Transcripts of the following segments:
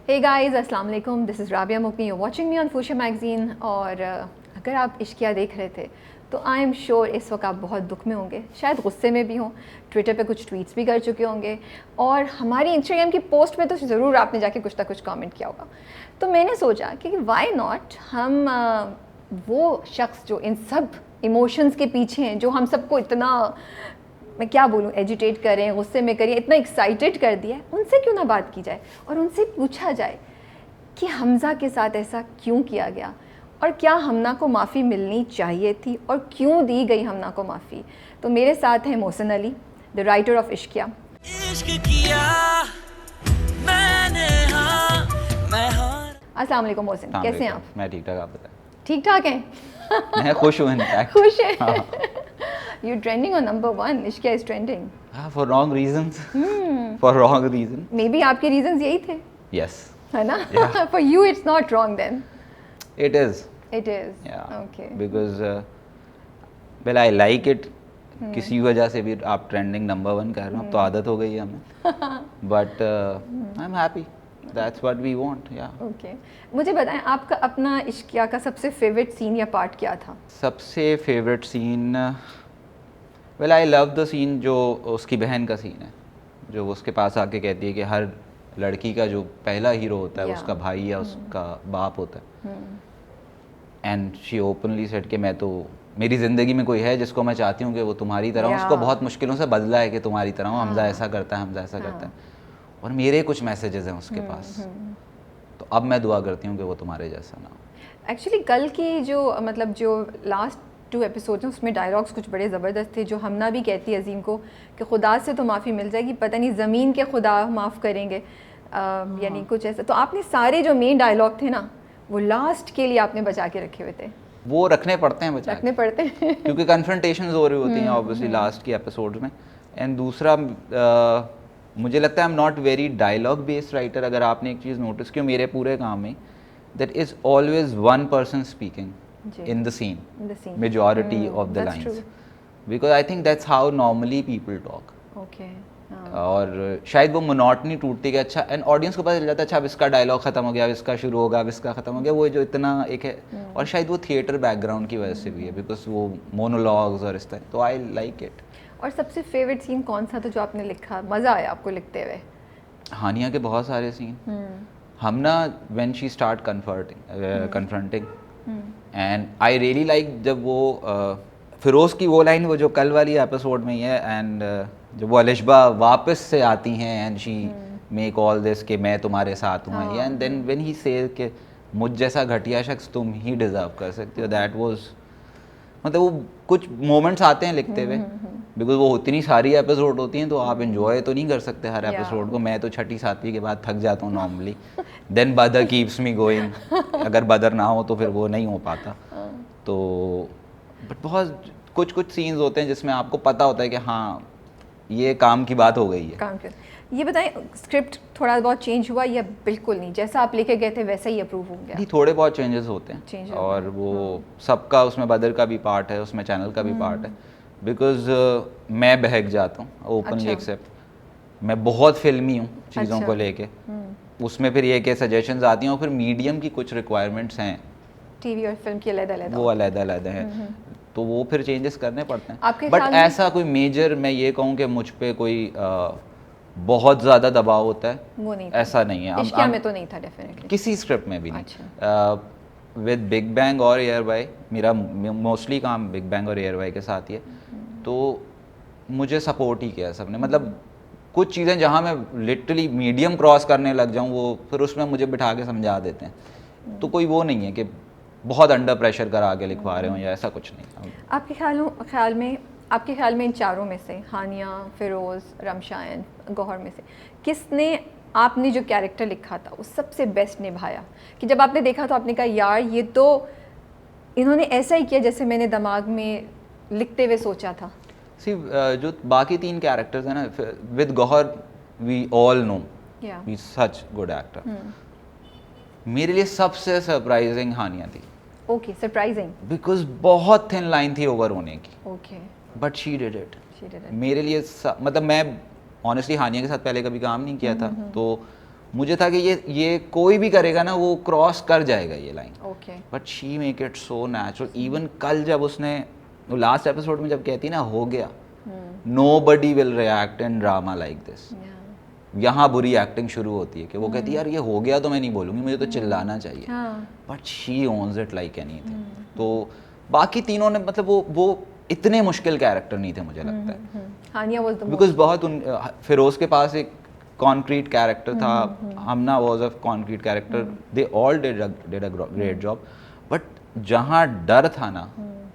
हे guys, अस्सलाम वालेकुम, this is Rabia मुकनी, you watching me on fuchsia magazine. और अगर आप इश्किया देख रहे थे तो आई एम श्योर इस वक्त आप बहुत दुख में होंगे, शायद गुस्से में भी हों, ट्विटर पे कुछ ट्वीट्स भी कर चुके होंगे और हमारी इंस्टाग्राम की पोस्ट पे तो ज़रूर आपने जाके कुछ ना कुछ कमेंट किया होगा। तो मैंने सोचा कि वाई नॉट हम वो शख्स जो इन सब इमोशंस के पीछे हैं, जो हम सबको इतना, मैं क्या बोलूँ, एजिटेट करें, गुस्से में करें, इतना एक्साइटेड कर दिया है, उनसे क्यों ना बात की जाए और उनसे पूछा जाए कि हमज़ा के साथ ऐसा क्यों किया गया और क्या हमना को माफ़ी मिलनी चाहिए थी और क्यों दी गई हमना को माफ़ी। तो मेरे साथ हैं Mohsin Ali, the writer of Ishqiya. इश्क किया मैंने, हाँ मैं हार। अस्सलाम वालेकुम मोहसिन, कैसे हैं आप? मैं ठीक ठाक, आप बताएं। ठीक ठाक हैं? मैं खुश हूँ इनफैक्ट। खुश हैं? You trending on number 1, Ishqiya is trending. For wrong reasons, for wrong reason. May be आपके रीजंस यही थे, यस, है ना? Yeah. For you it's not wrong then. It is, it is, yeah, okay. Because well I like it. किसी वजह से भी आप ट्रेंडिंग नंबर 1 कर रहे हो, तो आदत हो गई है हमें, but I am happy, that's what we want. या ओके, मुझे बताएं आपका अपना इश्किया का सबसे फेवरेट सीन या पार्ट क्या था? सबसे favourite scene, well I love the scene जो उसकी बहन का सीन है, जो वो उसके पास आके कहती है कि हर लड़की का जो पहला हीरो होता है Yeah. उसका भाई या उसका बाप होता है। एंड शी ओपनली सेड कि मैं तो, मेरी ज़िंदगी में कोई है जिसको मैं चाहती हूँ कि वो तुम्हारी तरह हो। Yeah. उसको बहुत मुश्किलों से बदला है कि तुम्हारी तरह हो, हमजा ऐसा करता है, हमजा ऐसा हाँ. करता है, और मेरे कुछ मैसेजेस हैं उसके पास, तो अब मैं दुआ करती हूँ कि वो तुम्हारे जैसा ना हो। एक्चुअली कल की जो, मतलब जो लास्ट 2 एपिसोड हैं उसमें डायलॉग्स कुछ बड़े ज़बरदस्त थे, जो हमना भी कहती है अजीम को कि खुदा से तो माफ़ी मिल जाएगी, पता नहीं ज़मीन के खुदा माफ़ करेंगे, यानी कुछ ऐसा। तो आपने सारे जो मेन डायलॉग थे ना, वो लास्ट के लिए आपने बचा के रखे हुए थे। वो रखने पड़ते हैं, बचा रखने पड़ते हैं क्योंकि कन्फ्रंटेशंस हो रही होती हैं ऑब्वियसली लास्ट की एपिसोड्स में। एंड दूसरा, मुझे लगता है I am not very dialogue based writer. अगर आपने एक चीज़ नोटिस की मेरे पूरे काम में, that is always one person speaking in the scene, majority of the lines, because I think that's how normally people talk. Okay, और शायद वो मोनोटनी टूटती है, अच्छा, एंड ऑडियंस को पता चल जाता है, अच्छा अब इसका डायलॉग ख़त्म हो गया, अब इसका शुरू होगा, अब इसका ख़त्म हो गया, वो जो इतना एक है। और शायद वो थिएटर बैकग्राउंड की वजह से भी है, बिकॉज वो मोनोलॉग्स और इस तरह, तो आई लाइक इट। और सबसे फेवरेट सीन कौन सा था जो आपने लिखा, मज़ा आया आपको लिखते हुए? हानिया के बहुत सारे scene. Hamna when she start confronting, and I really like जब वो फिरोज़ की वो लाइन, वो जो कल वाली एपिसोड में ही है, एंड जब वो अलिशबा वापस से आती हैं and she make all this कि मैं तुम्हारे साथ हूँ, एंड देन व्हेन ही से कि मुझ जैसा घटिया शख्स तुम ही डिज़र्व कर सकते हो, दैट वाज, मतलब वो कुछ मोमेंट्स आते हैं लिखते हुए, बिकॉज वो इतनी सारी एपिसोड होती हैं तो आप इन्जॉय तो नहीं कर सकते हर एपिसोड को। मैं तो 6ठी 7वीं के बाद थक जाता हूँ नॉर्मली, देन बदर कीप्स मी गोइंग, अगर बदर ना हो तो फिर वो नहीं हो पाता। तो बट बहुत कुछ सीन्स होते हैं जिसमें आपको पता होता है कि हाँ ये काम की बात हो गई है। काम की। ये बताएं, स्क्रिप्ट थोड़ा बहुत चेंज हुआ या बिल्कुल नहीं, जैसा आप लेके गए थे वैसा ही अप्रूव हो गया? नहीं, थोड़े बहुत चेंजेस होते हैं, Change और वो सबका, उसमें बदर का भी पार्ट है, उसमें चैनल का भी पार्ट है, बिकॉज मैं बहक जाता हूँ, ओपनली एक्सेप्ट। मैं बहुत फिल्मी हूँ चीज़ों को लेके, उसमें फिर ये कि सजेशंस आती हैं और फिर मीडियम की कुछ रिक्वायरमेंट्स हैं, टीवी और फिल्म की अलग-अलग, वो अलग-अलग हैं, तो वो फिर चेंजेस करने पड़ते आपके हैं। बट ख्याल में? ऐसा कोई मेजर मैं ये कहूँ कि मुझ पे कोई बहुत ज़्यादा दबाव होता है, वो नहीं था। ऐसा नहीं है। इश्किया में तो नहीं था डेफिनेटली, किसी स्क्रिप्ट में भी नहीं। अच्छा। विद बिग बैंग और एयर बाय, मेरा मोस्टली काम बिग बैंग और एयर बाय के साथ ही है, तो मुझे सपोर्ट ही किया सबने। मतलब कुछ चीज़ें जहाँ मैं लिटरली मीडियम क्रॉस करने लग जाऊँ, वो फिर उसमें मुझे बिठा के समझा देते हैं, तो कोई वो नहीं है कि बहुत अंडर प्रेशर करा के लिखवा रहे हो या ऐसा कुछ नहीं। आपके ख्याल में इन चारों में से, हानिया, फिरोज़, रमशान, गौहर में से किसने, आपने जो कैरेक्टर लिखा था वो सबसे बेस्ट निभाया, कि जब आपने देखा तो आपने कहा यार ये तो इन्होंने ऐसा ही किया जैसे मैंने दिमाग में लिखते हुए सोचा था? सी, जो बाकी 3 कैरेक्टर्स हैं ना, with Gauhar we all know he such good actor. मेरे लिए सबसे सरप्राइजिंग हानिया थी। ओके, सरप्राइजिंग, बिकॉज बहुत थिन लाइन थी ओवर होने की, okay, but she did it. मेरे लिए मतलब मैं ऑनेस्टली हानिया के साथ पहले कभी काम नहीं किया था, तो मुझे था कि ये कोई भी करेगा ना वो क्रॉस कर जाएगा ये line, okay but she make it so natural. Even कल जब उसने लास्ट एपिसोड में जब कहती ना हो गया, nobody will react in drama like this, यहाँ बुरी एक्टिंग शुरू होती है कि वो कहती है यार ये हो गया तो मैं नहीं बोलूँगी, मुझे तो चिल्लाना चाहिए, but she owns it like anything. तो बाकी तीनों ने मतलब वो इतने मुश्किल कैरेक्टर नहीं थे मुझे लगता है, हानिया वाज द बिकॉज बहुत फिरोज के पास एक कॉन्क्रीट कैरेक्टर था, Hamna was a concrete character, they all did a great job, but जहाँ डर था ना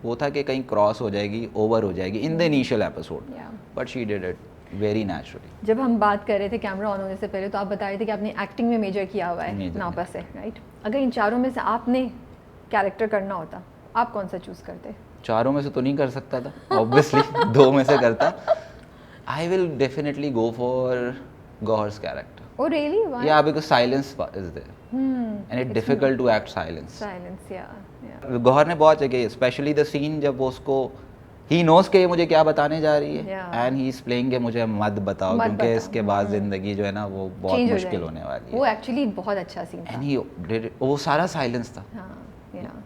वो था कि कहीं क्रॉस हो जाएगी, ओवर हो जाएगी in the initial episode, but she did it very naturally. जब हम बात कर रहे थे कैमरा ऑन होने से पहले तो आप बता रहे थे कि आपने एक्टिंग में मेजर किया हुआ है नापा से, राइट? अगर इन चारों में से आपने कैरेक्टर करना होता आप कौन सा चूज करते? चारों में से तो नहीं कर सकता था ऑब्वियसली, दो में से करता। I will definitely go for गौहर's character. Oh really? Why? Yeah, because silence is there. And it's difficult to act silence. Silence, yeah. Gauhar ने बहुत जगह, स्पेशली द सीन जब वो उसको ही नोस के मुझे क्या बताने जा रही है, एंड ही इज प्लेइंग के मुझे मत बताओ क्योंकि इसके बाद जिंदगी जो है ना वो बहुत मुश्किल होने वाली है। वो एक्चुअली बहुत अच्छा सीन था। एंड ही डिड, वो सारा साइलेंस था,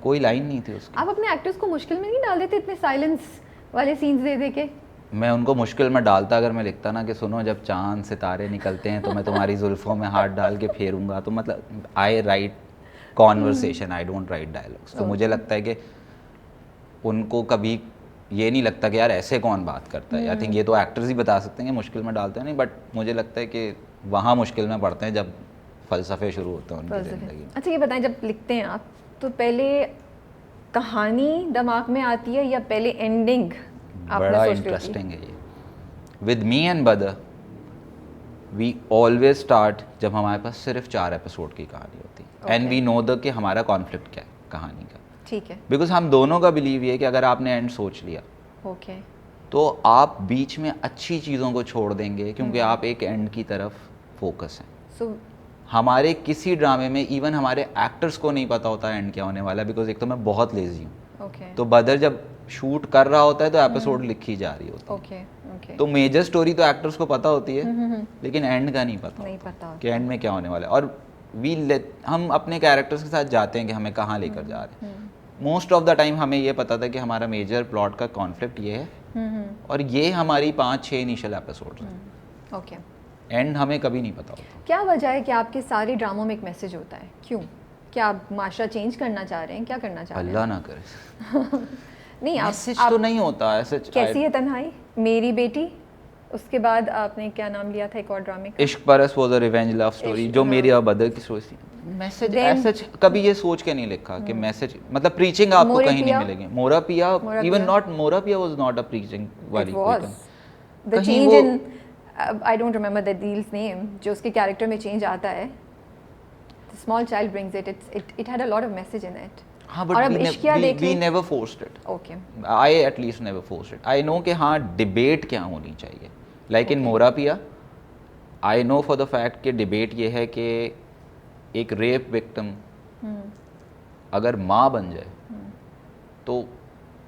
कोई लाइन नहीं थी उसकी। आप अपने एक्टर्स को मुश्किल में नहीं डाल देते इतने साइलेंस वाले सीन्स दे दे के? मैं उनको मुश्किल में डालता अगर मैं लिखता ना कि सुनो जब चांद सितारे निकलते हैं तो मैं तुम्हारी जुल्फों में हाथ डाल के फेरूंगा, तो मतलब I write conversation, I don't write dialogues. तो मुझे लगता है कि उनको कभी ये नहीं लगता कि यार ऐसे कौन बात करता है। आई थिंक ये तो एक्टर्स ही बता सकते हैं कि मुश्किल में डालते हैं नहीं, बट मुझे लगता है कि वहाँ मुश्किल में पड़ते हैं जब फ़लसफ़े शुरू होते हैं उनकी ज़िंदगी में। अच्छा ये बताएं, जब लिखते हैं आप तो पहले कहानी दिमाग में आती है या पहले एंडिंग? बड़ा इंटरेस्टिंग है ये। विद मी एंड बदर वी ऑलवेज स्टार्ट जब हमारे पास सिर्फ 4 एपिसोड की कहानी होती है, एंड वी नो द कि हमारा कॉन्फ्लिक्ट क्या है कहानी का, ठीक है? बिकॉज हम दोनों का बिलीव ये है कि अगर आपने एंड सोच लिया ओके तो आप बीच में अच्छी चीज़ों को छोड़ देंगे क्योंकि आप एक एंड की तरफ फोकस हैं। सो हमारे किसी ड्रामे में इवन हमारे एक्टर्स को नहीं पता होता एंड क्या होने वाला है, बिकॉज एक तो मैं बहुत लेजी हूँ। okay. तो बदर जब शूट कर रहा होता है तो एपिसोड लिखी जा रही होती है। okay. तो मेजर स्टोरी तो एक्टर्स को पता होती है लेकिन एंड का नहीं पता कि एंड में क्या होने वाला है। और हम अपने कैरेक्टर्स के साथ जाते हैं कि हमें कहाँ लेकर जा रहे हैं। मोस्ट ऑफ द टाइम हमें ये पता था कि हमारा मेजर प्लॉट का कॉन्फ्लिक्ट ये है और ये हमारी 5-6 इनिशियल एपिसोड हैं। ओके, एंड हमें कभी नहीं पता होता। क्या वजह है कि आपके सारे ड्रामों में एक मैसेज होता है? क्यों? क्या आप माशरा चेंज करना चाह रहे हैं? क्या करना चाह रहे हैं? अल्लाह ना करे। नहीं, मैसेज तो नहीं होता ऐसे। कैसी है तन्हाई, मेरी बेटी, उसके बाद आपने क्या नाम लिया था एक और ड्रामे का? Ishq Parast was a revenge love story, जो मेरी और बदर की स्टोरी थी। मैसेज ऐसा कभी ये सोच के नहीं लिखा कि मैसेज मतलब प्रीचिंग आपको कहीं नहीं मिलेगी। मोरा पिया इवन नॉट, मोरा पिया वाज नॉट अ प्रीचिंग वाली कोई। The change in, I don't remember the deals name, जो उसके कैरेक्टर में चेंज आता है, the small child brings it, it had a lot of message in it. हाँ, but we never forced it. Okay. I at least never forced it. I know कि हाँ debate क्या होनी चाहिए. Like in मोरा पिया, I know for the fact कि debate ये है कि एक रेप विक्टिम अगर माँ बन जाए तो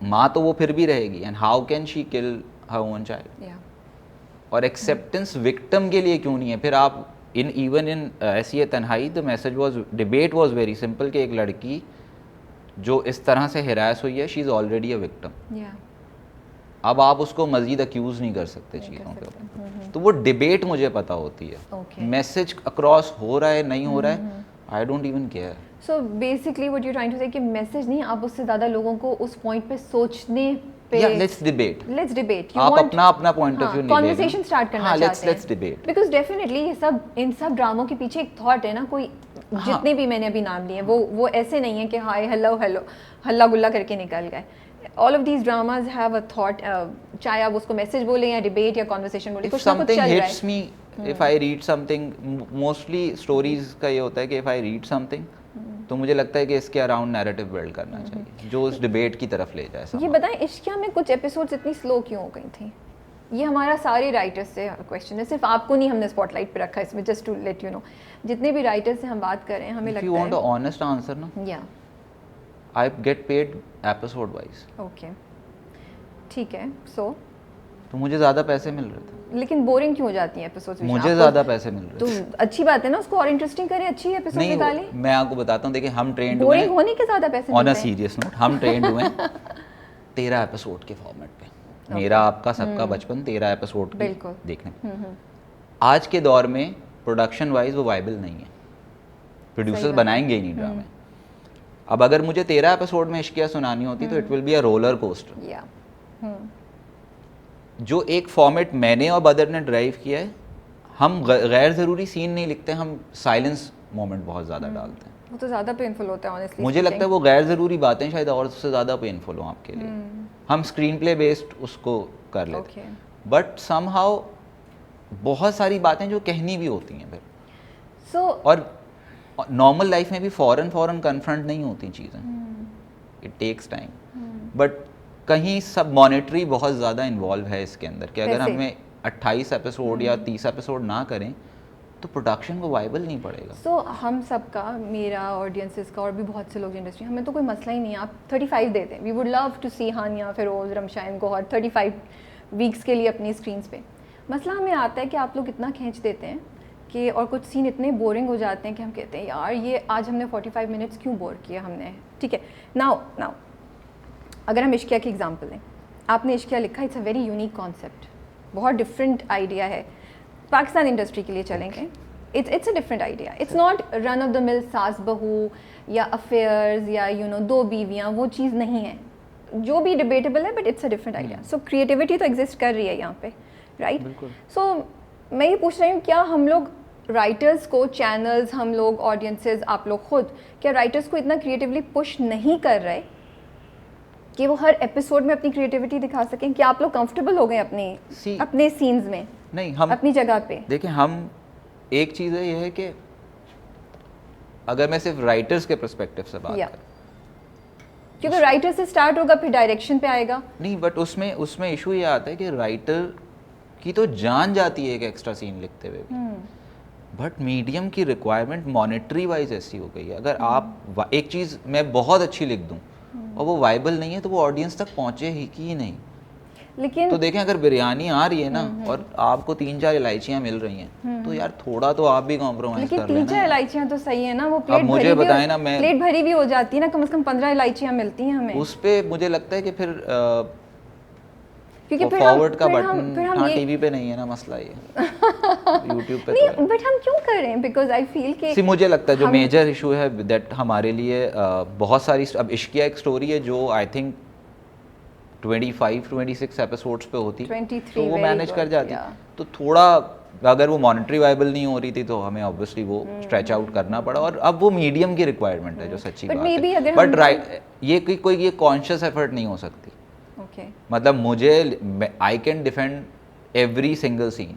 माँ तो वो फिर भी रहेगी, and how can she kill her own child? और एक्सेप्टेंस विक्टिम के लिए क्यों नहीं है? फिर आप इवन इन ऐसी तन्हाई the message was, debate was very simple कि एक लड़की जो इस तरह से हिरास हुई है, she is already a victim. अब आप उसको मजीद अक्यूज़ नहीं कर सकते चीज़ों के ऊपर। तो वो डिबेट मुझे पता होती है, मैसेज अक्रॉस हो रहा है नहीं हो रहा है, I don't even care. So basically what you trying to say कि मैसेज नहीं, आप उससे ज़्यादा लोगों को उस पॉइंट पे सोचने पे, लेट्स डिबेट, you आप want अपना पॉइंट ऑफ व्यू नहीं कॉन्वर्सेशन स्टार्ट करना चाहते हैं। लेट्स डिबेट, बिकॉज डेफिनेटली ये सब, इन सब ड्रामों के पीछे एक थॉट है ना। कोई जितने भी मैंने अभी नाम लिए वो ऐसे नहीं है कि हाय हेलो हल्ला गुल्ला करके निकल गए। All of these dramas have a thought, चाहे आप उसको मैसेज बोले या डिबेट या कॉन्वर्सेशन बोले, कुछ ना कुछ चल रहा है। If I read something, mostly stories का ये होता है कि इफ आई रीड समथिंग तो मुझे लगता है कि इसके अराउंड नैरेटिव बिल्ड करना चाहिए जो उस डिबेट की तरफ ले जाए। ये बताएं, इश्किया में कुछ एपिसोड्स इतनी स्लो क्यों हो गई थी? ये हमारा सारे राइटर्स से क्वेश्चन है, सिर्फ आपको नहीं हमने स्पॉटलाइट पे रखा है इसमें, just to let you know. जितने भी राइटर्स से हम बात कर रहे हैं, हमें लगता है, if you want a honest answer ना, या I get paid episode wise. Okay, ठीक है। सो तो मुझे ज़्यादा पैसे मिल रहे थे। लेकिन बोरिंग क्यों हो जाती हैं एपिसोड्स? मुझे ज़्यादा पैसे मिल रहे थे। तो अच्छी बात है ना, उसको और इंटरेस्टिंग करें, अच्छी एपिसोड नहीं, निकालें। मैं आपको बताता हूँ, देखिए हम ट्रेंड बोरिंग होने के ज़्यादा पैसे ऑन अ मिलते हैं। सीरियस नोट, हम ट्रेंड हुए 13 एपिसोड के फॉर्मेट पे। मेरा आपका सबका बचपन 13 एपिसोड बिल्कुल देखने में। आज के दौर में प्रोडक्शन वाइज वो वाइबल नहीं है, प्रोड्यूसर्स बनाएंगे ही नहीं ड्रामे। अब अगर मुझे 13 एपिसोड में इश्किया सुनानी होती तो it will be a roller coaster. या जो एक फॉर्मेट मैंने और बदर ने ड्राइव किया है, हम गैर ज़रूरी सीन नहीं लिखते, हम साइलेंस मोमेंट बहुत ज़्यादा डालते हैं। वो तो ज़्यादा पेनफुल होता है ऑनेस्टली। मुझे लगता है वो गैर ज़रूरी बातें शायद और उससे ज़्यादा पेनफुल हो आपके लिए। हम स्क्रीन प्ले बेस्ड उसको कर लेते हैं, बट समहाउ बहुत सारी बातें जो कहनी भी होती हैं फिर। और नॉर्मल लाइफ में भी फॉरन कन्फ्रंट नहीं होती चीज़ें, इट टेक्स टाइम। बट कहीं सब मॉनेटरी बहुत ज़्यादा इन्वॉल्व है इसके अंदर कि अगर हमें 28 एपिसोड या 30 एपिसोड ना करें तो प्रोडक्शन को वाइबल नहीं पड़ेगा। सो हम सबका, मेरा, ऑडियंसेस का और भी बहुत से लोग इंडस्ट्री, हमें तो कोई मसला ही नहीं है। आप 35 दे दें, we would love to see Hania, Feroze, Ramsha, Gohar 35 weeks के लिए अपनी स्क्रीन्स पे। मसला हमें आता है कि आप लोग इतना खींच देते हैं कि और कुछ सीन इतने बोरिंग हो जाते हैं कि हम कहते हैं यार ये आज हमने 45 मिनट्स क्यों बोर किया हमने। ठीक है, नाउ अगर हम इश्किया की एग्जांपल लें, आपने इश्किया लिखा, it's a very unique concept, बहुत डिफरेंट आइडिया है। पाकिस्तान इंडस्ट्री के लिए चलेंगे, it's a different idea. It's not run of the mill सास बहू या अफेयर्स या दो बीवियाँ, वो चीज़ नहीं है, जो भी डिबेटेबल है, but it's a different idea. So creativity तो एग्जिस्ट कर रही है यहाँ पे, राइट? सो मैं ये पूछ रही हूँ, क्या हम लोग राइटर्स को, चैनल्स, हम लोग, ऑडियंसेस, आप लोग खुद, क्या राइटर्स को इतना क्रिएटिवली पुश नहीं कर रहे कि वो हर एपिसोड में अपनी क्रिएटिविटी दिखा सकें? क्या आप लोग कंफर्टेबल हो गए अपने सीन्स में? नहीं, हम अपनी जगह पे देखिए, हम एक चीज़ है, ये है कि अगर मैं सिर्फ राइटर्स के पर्सपेक्टिव से बात करूं, क्योंकि राइटर से स्टार्ट होगा फिर डायरेक्शन पे आएगा। नहीं, बट उसमें इशू ये आता है कि राइटर की तो जान जाती है एक एक्स्ट्रा सीन लिखते हुए भी, बट मीडियम की रिक्वायरमेंट मॉनेटरी वाइज ऐसी हो गई है। अगर आप एक चीज़ मैं बहुत अच्छी लिख दूं और वो वाइबल नहीं है तो वो ऑडियंस तक पहुंचे ही की नहीं। लेकिन तो देखें, अगर बिरयानी आ रही है ना और आपको 3-4 इलायचियाँ मिल रही हैं तो यार थोड़ा तो आप भी कॉम्प्रोमाइज कर लेना। लेकिन 3-4 इलायचियाँ तो सही है ना, वो प्लेट मुझे बताएं ना, मैं प्लेट भरी भी हो जाती है ना, कम से कम 15 इलायचियाँ मिलती हैं हमें। उस पे मुझे लगता है कि फिर क्योंकि फॉरवर्ड का बटन हाँ टीवी पे नहीं है ना, मसला ये यूट्यूब पे नहीं, बट हम क्यों कर रहे हैं? बिकॉज आई फील कि मुझे लगता है जो मेजर इशू है दैट हमारे लिए बहुत सारी, अब इश्किया एक स्टोरी है जो आई थिंक 25-26 एपिसोड्स पे होती, 23 तो वो मैनेज कर जाती। तो थोड़ा अगर वो मॉनेटरी वाइबल नहीं हो रही थी तो हमें ऑब्वियसली वो स्ट्रेच आउट करना पड़ा, और अब वो मीडियम की रिक्वायरमेंट है जो सच्ची बात है। बट राइट, ये कोई ये कॉन्शियस एफर्ट नहीं हो सकती। मतलब मुझे, I can defend every single scene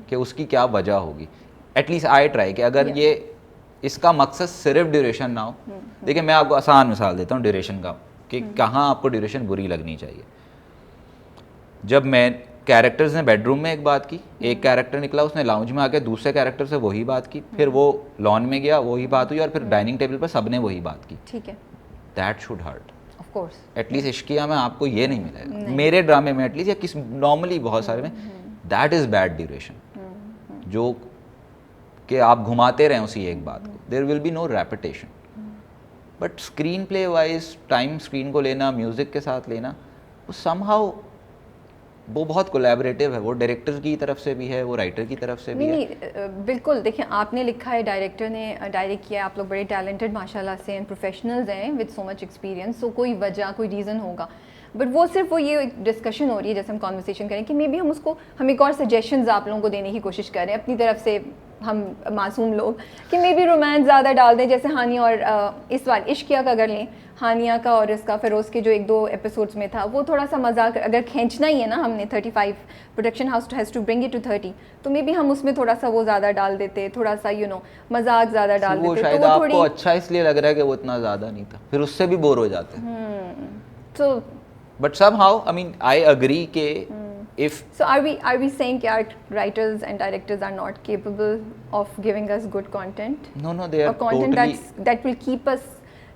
कि उसकी क्या वजह होगी, एटलीस्ट आई ट्राई कि अगर ये इसका मकसद सिर्फ ड्यूरेशन ना हो। देखिए, मैं आपको आसान मिसाल देता हूँ ड्यूरेशन का, कि कहाँ आपको ड्यूरेशन बुरी लगनी चाहिए। जब मैं कैरेक्टर्स ने बेडरूम में एक बात की, एक कैरेक्टर निकला उसने लाउंज में आके दूसरे कैरेक्टर से वही बात की, फिर वो लॉन में गया वही बात हुई, और फिर डाइनिंग टेबल पर सबने वही बात की। ठीक है, that should hurt of course. At least Ishqiya में आपको ये नहीं मिलेगा, मेरे ड्रामे में एटलीस्ट, या किस नॉर्मली बहुत सारे में दैट इज़ बैड ड्यूरेशन, जो कि आप घुमाते रहें उसी एक बात को, there will be no repetition. But screenplay wise time screen को लेना, म्यूज़िक के साथ लेना, वो समहाउ वो बहुत कोलैबोरेटिव है, वो डायरेक्टर की तरफ से भी है, वो राइटर की तरफ से भी है। नहीं, बिल्कुल। देखिए, आपने लिखा है, डायरेक्टर ने डायरेक्ट किया है, आप लोग बड़े टैलेंटेड माशाल्लाह से एंड प्रोफेशनल्स हैं विद सो मच एक्सपीरियंस, सो कोई वजह, कोई रीज़न होगा। बट वो सिर्फ वो ये एक डिस्कशन हो रही है, जैसे हम कॉन्वर्सेशन करें कि मे बी हम एक और सजेशंस आप लोगों को देने की कोशिश करें अपनी तरफ से, हम मासूम लोग, कि मे बी रोमांस ज़्यादा डाल दें। जैसे हानिया और इस बार इश्किया का अगर लें, हानिया का और इसका फिरोज़ के जो 1-2 एपिसोड्स में था, वो थोड़ा सा मजाक अगर खींचना ही है ना हमने, 35 production house has to bring it to 30, तो मे बी हम उसमें थोड़ा सा वो ज़्यादा डाल देते, थोड़ा सा मजाक ज़्यादा डाल देते, शायद तो वो आपको अच्छा इसलिए लग रहा है कि वो इतना ज़्यादा नहीं था, फिर उससे भी बोर हो जाते हैं। तो but somehow, I mean, I agree के if so are we saying that writers and directors are not capable of giving us good content? No, they are or content totally, that will keep us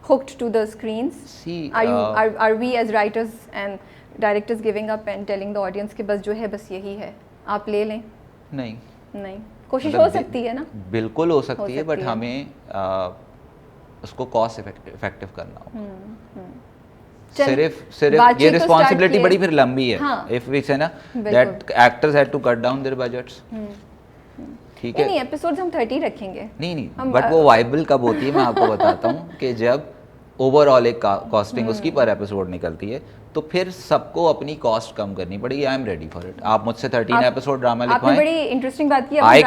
hooked to the screens. See, are we as writers and directors giving up and telling the audience कि बस जो है बस यही है, आप ले लें? नहीं, कोशिश मतलब हो सकती है ना? बिल्कुल हो सकती है, बट सकती है। हमें उसको कॉस्ट इफेक्टिव करना होगा। चल, सिर्फ बातचीत ये तो रिस्पॉन्सिबिलिटी start बड़ी किए। फिर लंबी है। हाँ। इफ वी से ना बिल्कुल। That actors had to cut down their budgets, ठीक है? नहीं एपिसोड्स हम 30 रखेंगे। नहीं, हम, बट वो वाइबल कब होती है मैं आपको बताता हूँ कि जब ओवरऑल एक कॉस्टिंग उसकी पर एपिसोड निकलती है, तो फिर सबको अपनी कॉस्ट कम करनी पड़ेगी। I am ready for it. आप मुझसे 13 एपिसोड ड्रामा आपने लिखवाएं, बड़ी इंटरेस्टिंग बात की। I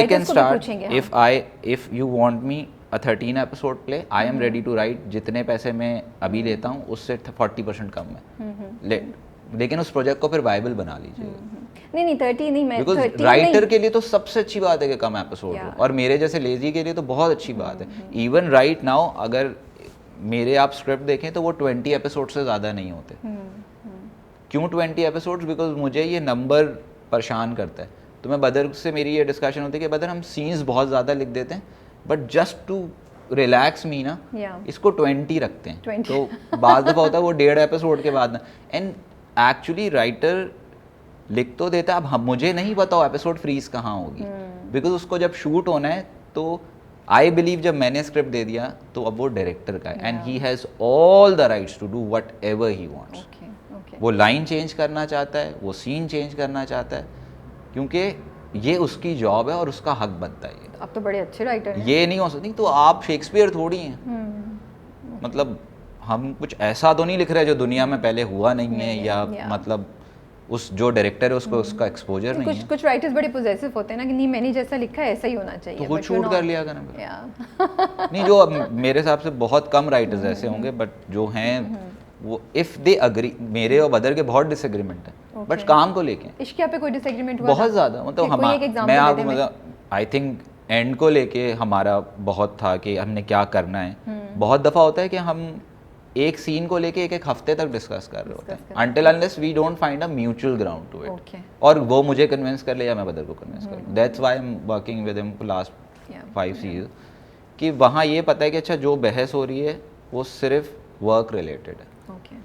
can start पूछेंगे, हाँ। if you want me a 13 episode play, I am ready to write जितने पैसे मैं अभी लेता हूँ उससे 40% कम है। लेकिन उस प्रोजेक्ट को फिर वाइबल बना लीजिए। नहीं 30 नहीं, मैं बिकॉज 13 राइटर नहीं। के लिए तो सबसे अच्छी बात है कि कम एपिसोड हो, Yeah. और मेरे जैसे लेजी के लिए तो बहुत अच्छी बात है। इवन राइट नाउ अगर मेरे आप स्क्रिप्ट देखें तो वो 20 एपिसोड से ज़्यादा नहीं होते। क्यों 20 एपिसोड्स? बिकॉज मुझे ये नंबर परेशान करता है। तो मैं बदर से मेरी ये डिस्कशन होती है कि बदर हम सीन्स बहुत ज़्यादा लिख देते हैं, बट जस्ट टू रिलैक्स मी ना Yeah. इसको 20 रखते हैं। 20 तो बाज़ दफ़ा होता है वो 1.5 एपिसोड के बाद ना, एंड एक्चुअली राइटर लिख तो देता है, अब हम मुझे नहीं पता वो एपिसोड फ्रीज कहाँ होगी, बिकॉज उसको जब शूट होना है तो आई बिलीव जब मैंने स्क्रिप्ट दे दिया तो अब वो डायरेक्टर का है, and he has all the rights to do whatever he wants. Okay वो लाइन चेंज करना चाहता है, वो सीन चेंज करना चाहता है, क्योंकि ये उसकी जॉब है और उसका हक बनता है। ये आप तो बड़े अच्छे राइटर हैं। ये नहीं हो सकती, तो आप शेक्सपियर थोड़ी हैं। मतलब हम कुछ ऐसा तो नहीं लिख रहे जो दुनिया में पहले हुआ नहीं है, या मतलब उस जो डायरेक्टर है उसको उसका एक्सपोजर नहीं है। कुछ राइटर्स बड़े पोजेसिव होते हैं ना कि नहीं मैंने जैसा लिखा है ऐसा ही होना चाहिए, तो खुद but you're शूट कर not. लिया करना फिर। Yeah. नहीं, जो अब मेरे हिसाब से बहुत कम राइटर्स ऐसे होंगे, बट जो हैं वो इफ दे अग्री, मेरे और बदर के बहुत डिसएग्रीमेंट है, बट काम को लेके इश्किया पे कोई डिसएग्रीमेंट हुआ बहुत था? ज़्यादा। मतलब कोई एक हम example मैं दे आपको दे मैं। मतलब आई थिंक एंड को लेके हमारा बहुत था कि हमने क्या करना है। बहुत दफ़ा होता है कि हम एक सीन को लेके एक हफ्ते तक डिस्कस कर रहे होते हैं, until unless we don't find a mutual ground to it. Okay. और वो मुझे कन्विंस कर ले या मैं बदर को कन्विंस कर लूँ। That's why I am working with him for last 5 series, कि वहाँ ये पता है कि अच्छा जो बहस हो रही है वो सिर्फ वर्क रिलेटेड है। Okay.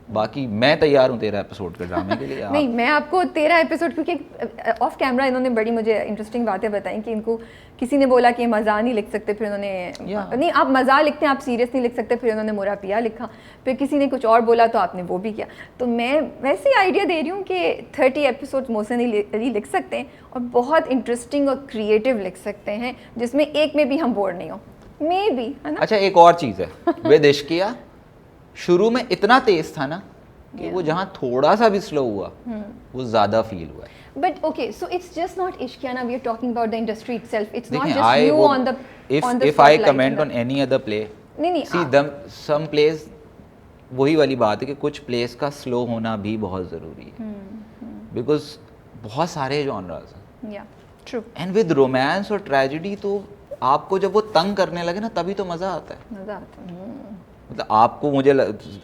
बाकी मैं तैयार हूँ 13 एपिसोड के ड्रामे के लिए। नहीं मैं आपको 13 एपिसोड, क्योंकि ऑफ कैमरा इन्होंने बड़ी मुझे इंटरेस्टिंग बातें बताई कि इनको किसी ने बोला कि मज़ा नहीं लिख सकते, फिर उन्होंने नहीं आप मज़ा लिखते हैं, आप सीरियस नहीं लिख सकते, फिर उन्होंने मोरा पिया लिखा, फिर किसी ने कुछ और बोला तो आपने वो भी किया। तो मैं वैसे ही आइडिया दे रही हूँ कि 30 एपिसोड मोहसिन अली लिख सकते हैं और बहुत इंटरेस्टिंग और क्रिएटिव लिख सकते हैं, जिसमें एक में भी हम बोर नहीं हो, मे बी, है ना? अच्छा एक और चीज़ है, विद इश्किया शुरू में इतना तेज था ना कि वो जहाँ थोड़ा सा भी स्लो हुआ वो ज़्यादा फील हुआ है। But okay, so it's just not Ishqiya now. We are talking about the industry itself. It's not देखें, just you on the if on the if I spotlight comment and on any other play, नहीं see them some plays, वही वाली बात है कि कुछ place का slow होना भी बहुत ज़रूरी है, बिकॉज बहुत सारे जॉनरास हैं, yeah, true. And with romance और ट्रेजेडी तो आपको जब वो तंग करने लगे ना तभी तो मज़ा आता है। मज़ा आता है। मतलब आपको मुझे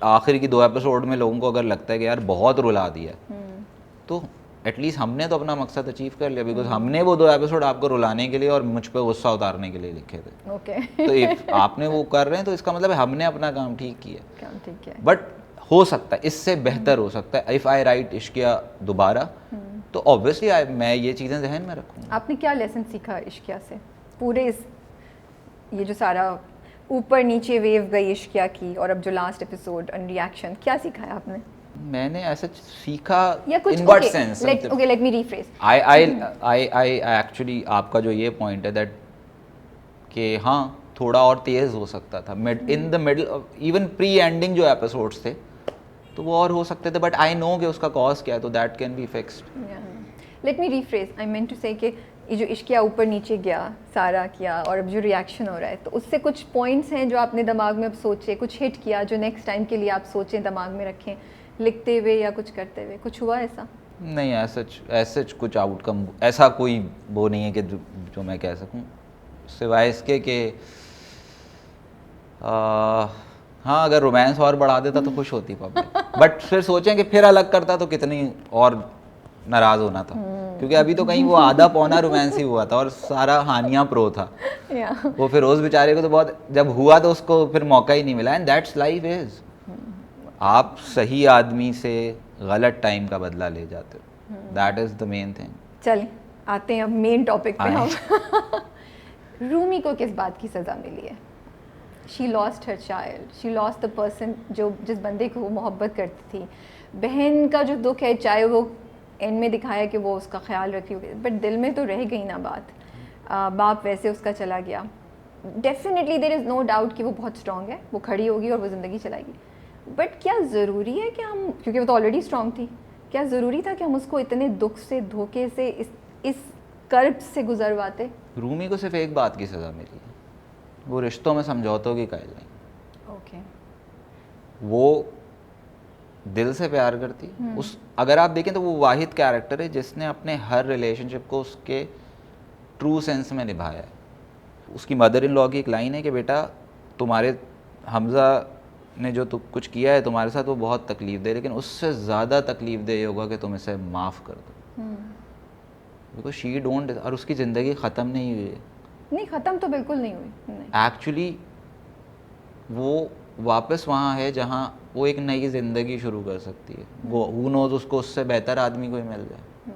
आखिर की 2 एपिसोड में लोगों को अगर लगता है कि यार बहुत रुला दिया, तो एटलीस्ट हमने तो अपना मकसद अचीव कर लिया, बिकॉज हमने वो 2 एपिसोड आपको रुलाने के लिए और मुझ पर गुस्सा उतारने के लिए लिखे थे। Okay. तो इफ आपने वो कर रहे हैं तो इसका मतलब है हमने अपना काम ठीक किया। काम ठीक है। बट हो सकता है इससे बेहतर हो सकता है। इफ़ आई राइट इश्किया दोबारा तो ऑब्वियसली मैं ये चीज़ें जहन में रखूँगा। आपने क्या लेसन सीखा इश्किया से? पूरे इस ये जो सारा ऊपर नीचे वेव गई इश्किया की, और अब जो लास्ट एपिसोड एंड रिएक्शन, क्या सीखा है आपने? मैंने ऐसा सीखा या कुछ in what sense? Okay let me rephrase. I actually आपका जो ये पॉइंट है दैट कि हाँ थोड़ा और तेज हो सकता था in the middle, even pre ending जो एपिसोड्स थे तो वो और हो सकते थे, बट आई नो कि उसका कॉज क्या है, तो that can be fixed. Let me rephrase, I meant to say कि ये जो इश्किया ऊपर नीचे गया सारा किया और अब जो रिएक्शन हो रहा है, तो उससे कुछ पॉइंट्स हैं जो आपने दिमाग में अब सोचे, कुछ हिट किया जो नेक्स्ट टाइम के लिए आप सोचें, दिमाग में रखें, लिखते हुए या कुछ करते हुए, कुछ हुआ ऐसा? नहीं, ऐसा कुछ आउटकम ऐसा कोई वो नहीं है कि जो मैं कह सकूं, सिवाय इसके कि हाँ अगर रोमांस और बढ़ा देता तो खुश होती पब्लिक, बट फिर सोचें कि फिर अलग करता तो कितनी और नाराज़ होना था, क्योंकि अभी तो कहीं वो आधा पौना रोमांस ही हुआ था और सारा हानिया प्रो था। वो फिरोज बेचारे को तो बहुत, जब हुआ तो उसको फिर मौका ही नहीं मिला, एंड दैट्स लाइफ इज। आप सही आदमी से गलत टाइम का बदला ले जाते हो, that is the main thing. चलें आते हैं अब मेन टॉपिक पे आए। हम। रूमी को किस बात की सज़ा मिली है? She lost her child, she lost the person जो जिस बंदे को वो मोहब्बत करती थी। बहन का जो दुख है, चाहे वो एंड में दिखाया कि वो उसका ख्याल रखी होगी, बट दिल में तो रह गई ना बात। बाप वैसे उसका चला गया। Definitely there is no doubt कि वो बहुत स्ट्रॉन्ग है, वो खड़ी होगी और वो ज़िंदगी चलाएगी। बट क्या ज़रूरी है कि हम, क्योंकि वो तो ऑलरेडी स्ट्रॉन्ग थी, क्या ज़रूरी था कि हम उसको इतने दुख से, धोखे से, इस कर्ब से गुजरवाते? रूमी को सिर्फ एक बात की सज़ा मिली है, वो रिश्तों में समझौतों की कायल नहीं। ओके। वो दिल से प्यार करती उस, अगर आप देखें तो वो वाहिद कैरेक्टर है जिसने अपने हर रिलेशनशिप को उसके ट्रू सेंस में निभाया है। उसकी मदर इन लॉ की एक लाइन है कि बेटा तुम्हारे हमज़ा ने जो कुछ किया है तुम्हारे साथ वो बहुत तकलीफ दे, लेकिन उससे ज़्यादा तकलीफ दे होगा कि तुम इसे माफ़ कर दो, बिकॉज शी डोंट। और उसकी ज़िंदगी ख़त्म नहीं हुई है। नहीं, ख़त्म तो बिल्कुल नहीं हुई। नहीं। एक्चुअली वो वापस वहाँ है जहाँ वो एक नई ज़िंदगी शुरू कर सकती है। वो हू नोज़ उसको उससे बेहतर आदमी कोई मिल जाए।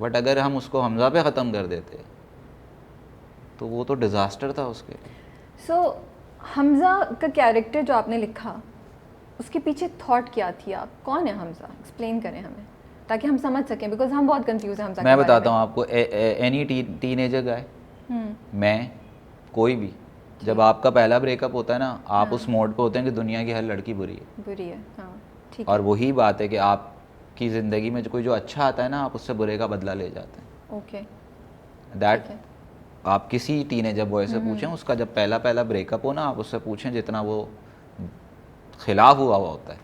बट अगर हम उसको हमज़ा पे ख़त्म कर देते तो वो तो डिज़ास्टर था उसके लिए। सो हमज़ा का कैरेक्टर जो आपने लिखा, उसके पीछे थॉट क्या थी? आप कौन है हमज़ा? एक्सप्लेन करें हमें ताकि हम समझ सकें, बिकॉज हम बहुत कंफ्यूज हैं हमज़ा। मैं बताता हूँ आपको। एनी टीनेजर गाय, मैं, कोई भी, जब आपका पहला ब्रेकअप होता है ना, आप उस मोड पे होते हैं कि दुनिया की हर लड़की बुरी है। हाँ, ठीक और है। वही बात है कि आपकी ज़िंदगी में कोई जो अच्छा आता है ना, आप उससे बुरे का बदला ले जाते हैं। ओके। दैट ठीक है। आप किसी टीनेजर बॉय से पूछें, उसका जब पहला ब्रेकअप हो ना, आप उससे पूछें जितना वो खिलाफ हुआ होता है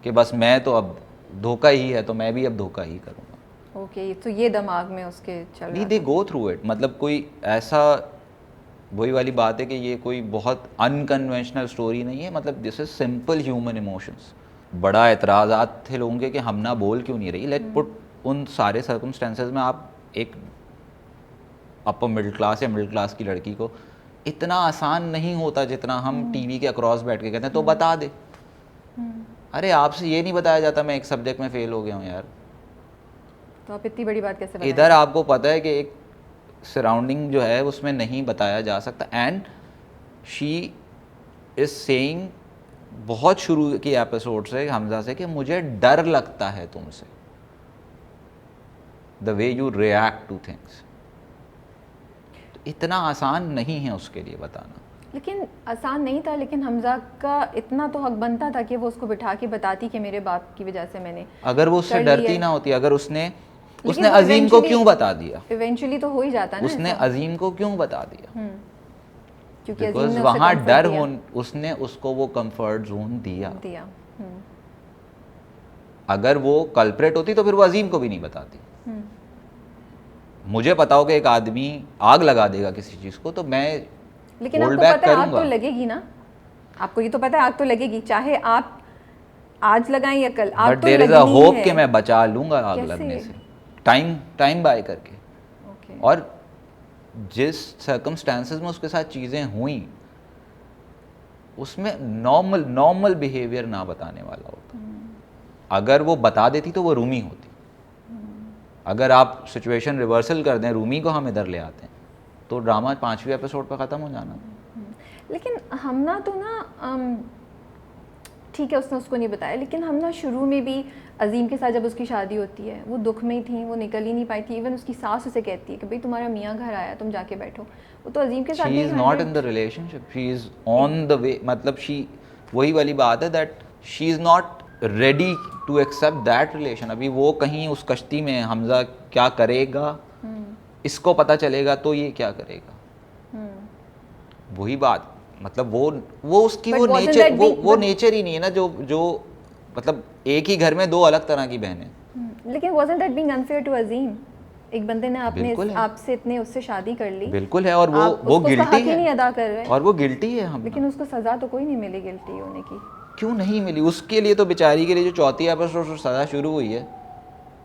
कि बस मैं तो अब धोखा ही है तो मैं भी अब धोखा ही करूँगा। ओके, तो ये दिमाग में उसके चल नहीं, रहा दे गो थ्रू इट। मतलब कोई ऐसा, वही वाली बात है कि ये कोई बहुत अनकन्वेंशनल स्टोरी नहीं है। मतलब this is simple human emotions. बड़ा एतराज़ात थे लोगों के कि हम ना बोल क्यों नहीं रही। लेट पुट उन सारे सर्कमस्टेंसेज में आप एक अपर मिडिल क्लास या मिडिल क्लास की लड़की को, इतना आसान नहीं होता जितना हम टीवी के अक्रॉस बैठ के कहते हैं तो बता दे। अरे आपसे ये नहीं बताया जाता मैं एक सब्जेक्ट में फेल हो गया हूँ यार, तो आप इतनी बड़ी बात कैसे बताएंगे? इधर आपको पता है कि एक सराउंडिंग जो है उसमें नहीं बताया जा सकता। एंड शी इज सेइंग बहुत शुरू की एपिसोड से हमजा से कि मुझे डर लगता है तुमसे, the way you react two things. इतना आसान नहीं है उसके लिए बताना। लेकिन आसान नहीं था, लेकिन हमज़ा का इतना तो हक बनता था कि वो उसको बिठा के बताती कि मेरे बाप की वजह से मैंने, अगर वो उससे कर लिया डरती है। ना होती, अगर उसने लेकिन वो अजीम को eventually- क्यों बता दिया, इवेंचुअली तो हो ही जाता है ना उसने ऐसा। अजीम को क्यों बता दिया, क्योंकि अजीम बिकॉज ने उसे वहाँ comfort डर दिया। हो, उसने उसको वो कंफर्ट जोन दिया। दिया। अगर वो कल्प्रेट होती तो फिर वो अजीम को भी नहीं बताती। मुझे पता हो कि एक आदमी आग लगा देगा किसी चीज़ को तो मैं लेकिन hold आपको back पता है आग करूंगा। तो लगेगी ना, आपको ये तो पता है आग तो लगेगी, चाहे आप आज लगाएं या कल, आग बट तो देयर इज अ लगनी होप है। कि मैं बचा लूंगा आग कैसे? लगने से, टाइम बाय करके। ओके। और जिस सर्कमस्टांसेस में उसके साथ चीज़ें हुई उसमें नॉर्मल बिहेवियर ना बताने वाला होता। अगर वो बता देती तो वो रूमी होती। अगर आप सिचुएशन रिवर्सल कर दें, रूमी को हम इधर ले आते हैं तो ड्रामा 5वें एपिसोड पर ख़त्म हो जाना। लेकिन हमना तो ना ठीक है उसने उसको नहीं बताया, लेकिन हम ना शुरू में भी अजीम के साथ जब उसकी शादी होती है वो दुख में ही थी, वो निकल ही नहीं पाई थी। इवन उसकी सास उसे कहती है कि भाई तुम्हारा मियाँ घर आया, तुम जाके बैठो। वो तो अजीम के साथ शी भी is not in the relationship, she is on the way. मतलब शी, वही वाली बात है that she is not ready to accept that relation. अभी वो कहीं उस कश्ती में, हमजा क्या करेगा इसको पता चलेगा तो ये क्या करेगा। वही बात, मतलब वो उसकी But वो wasn't नेचर, that being- वो नेचर ही नहीं है ना जो मतलब एक ही घर में दो अलग तरह की बहनें। लेकिन wasn't that being unfair to अजीम? एक बंदे ने बिल्कुल है। आपसे इतने उससे शादी कर ली, बिल्कुल है, और आप वो उसको उसका गिल्टी हक ही नहीं है, अदा कर रहे, और वो गिल्टी है। हम लेकिन उसको सजा तो कोई नहीं मिली गिल्टी होने की। क्यों नहीं मिली? उसके लिए तो बेचारी के लिए जो चौथी एपिसोड से सज़ा शुरू हुई है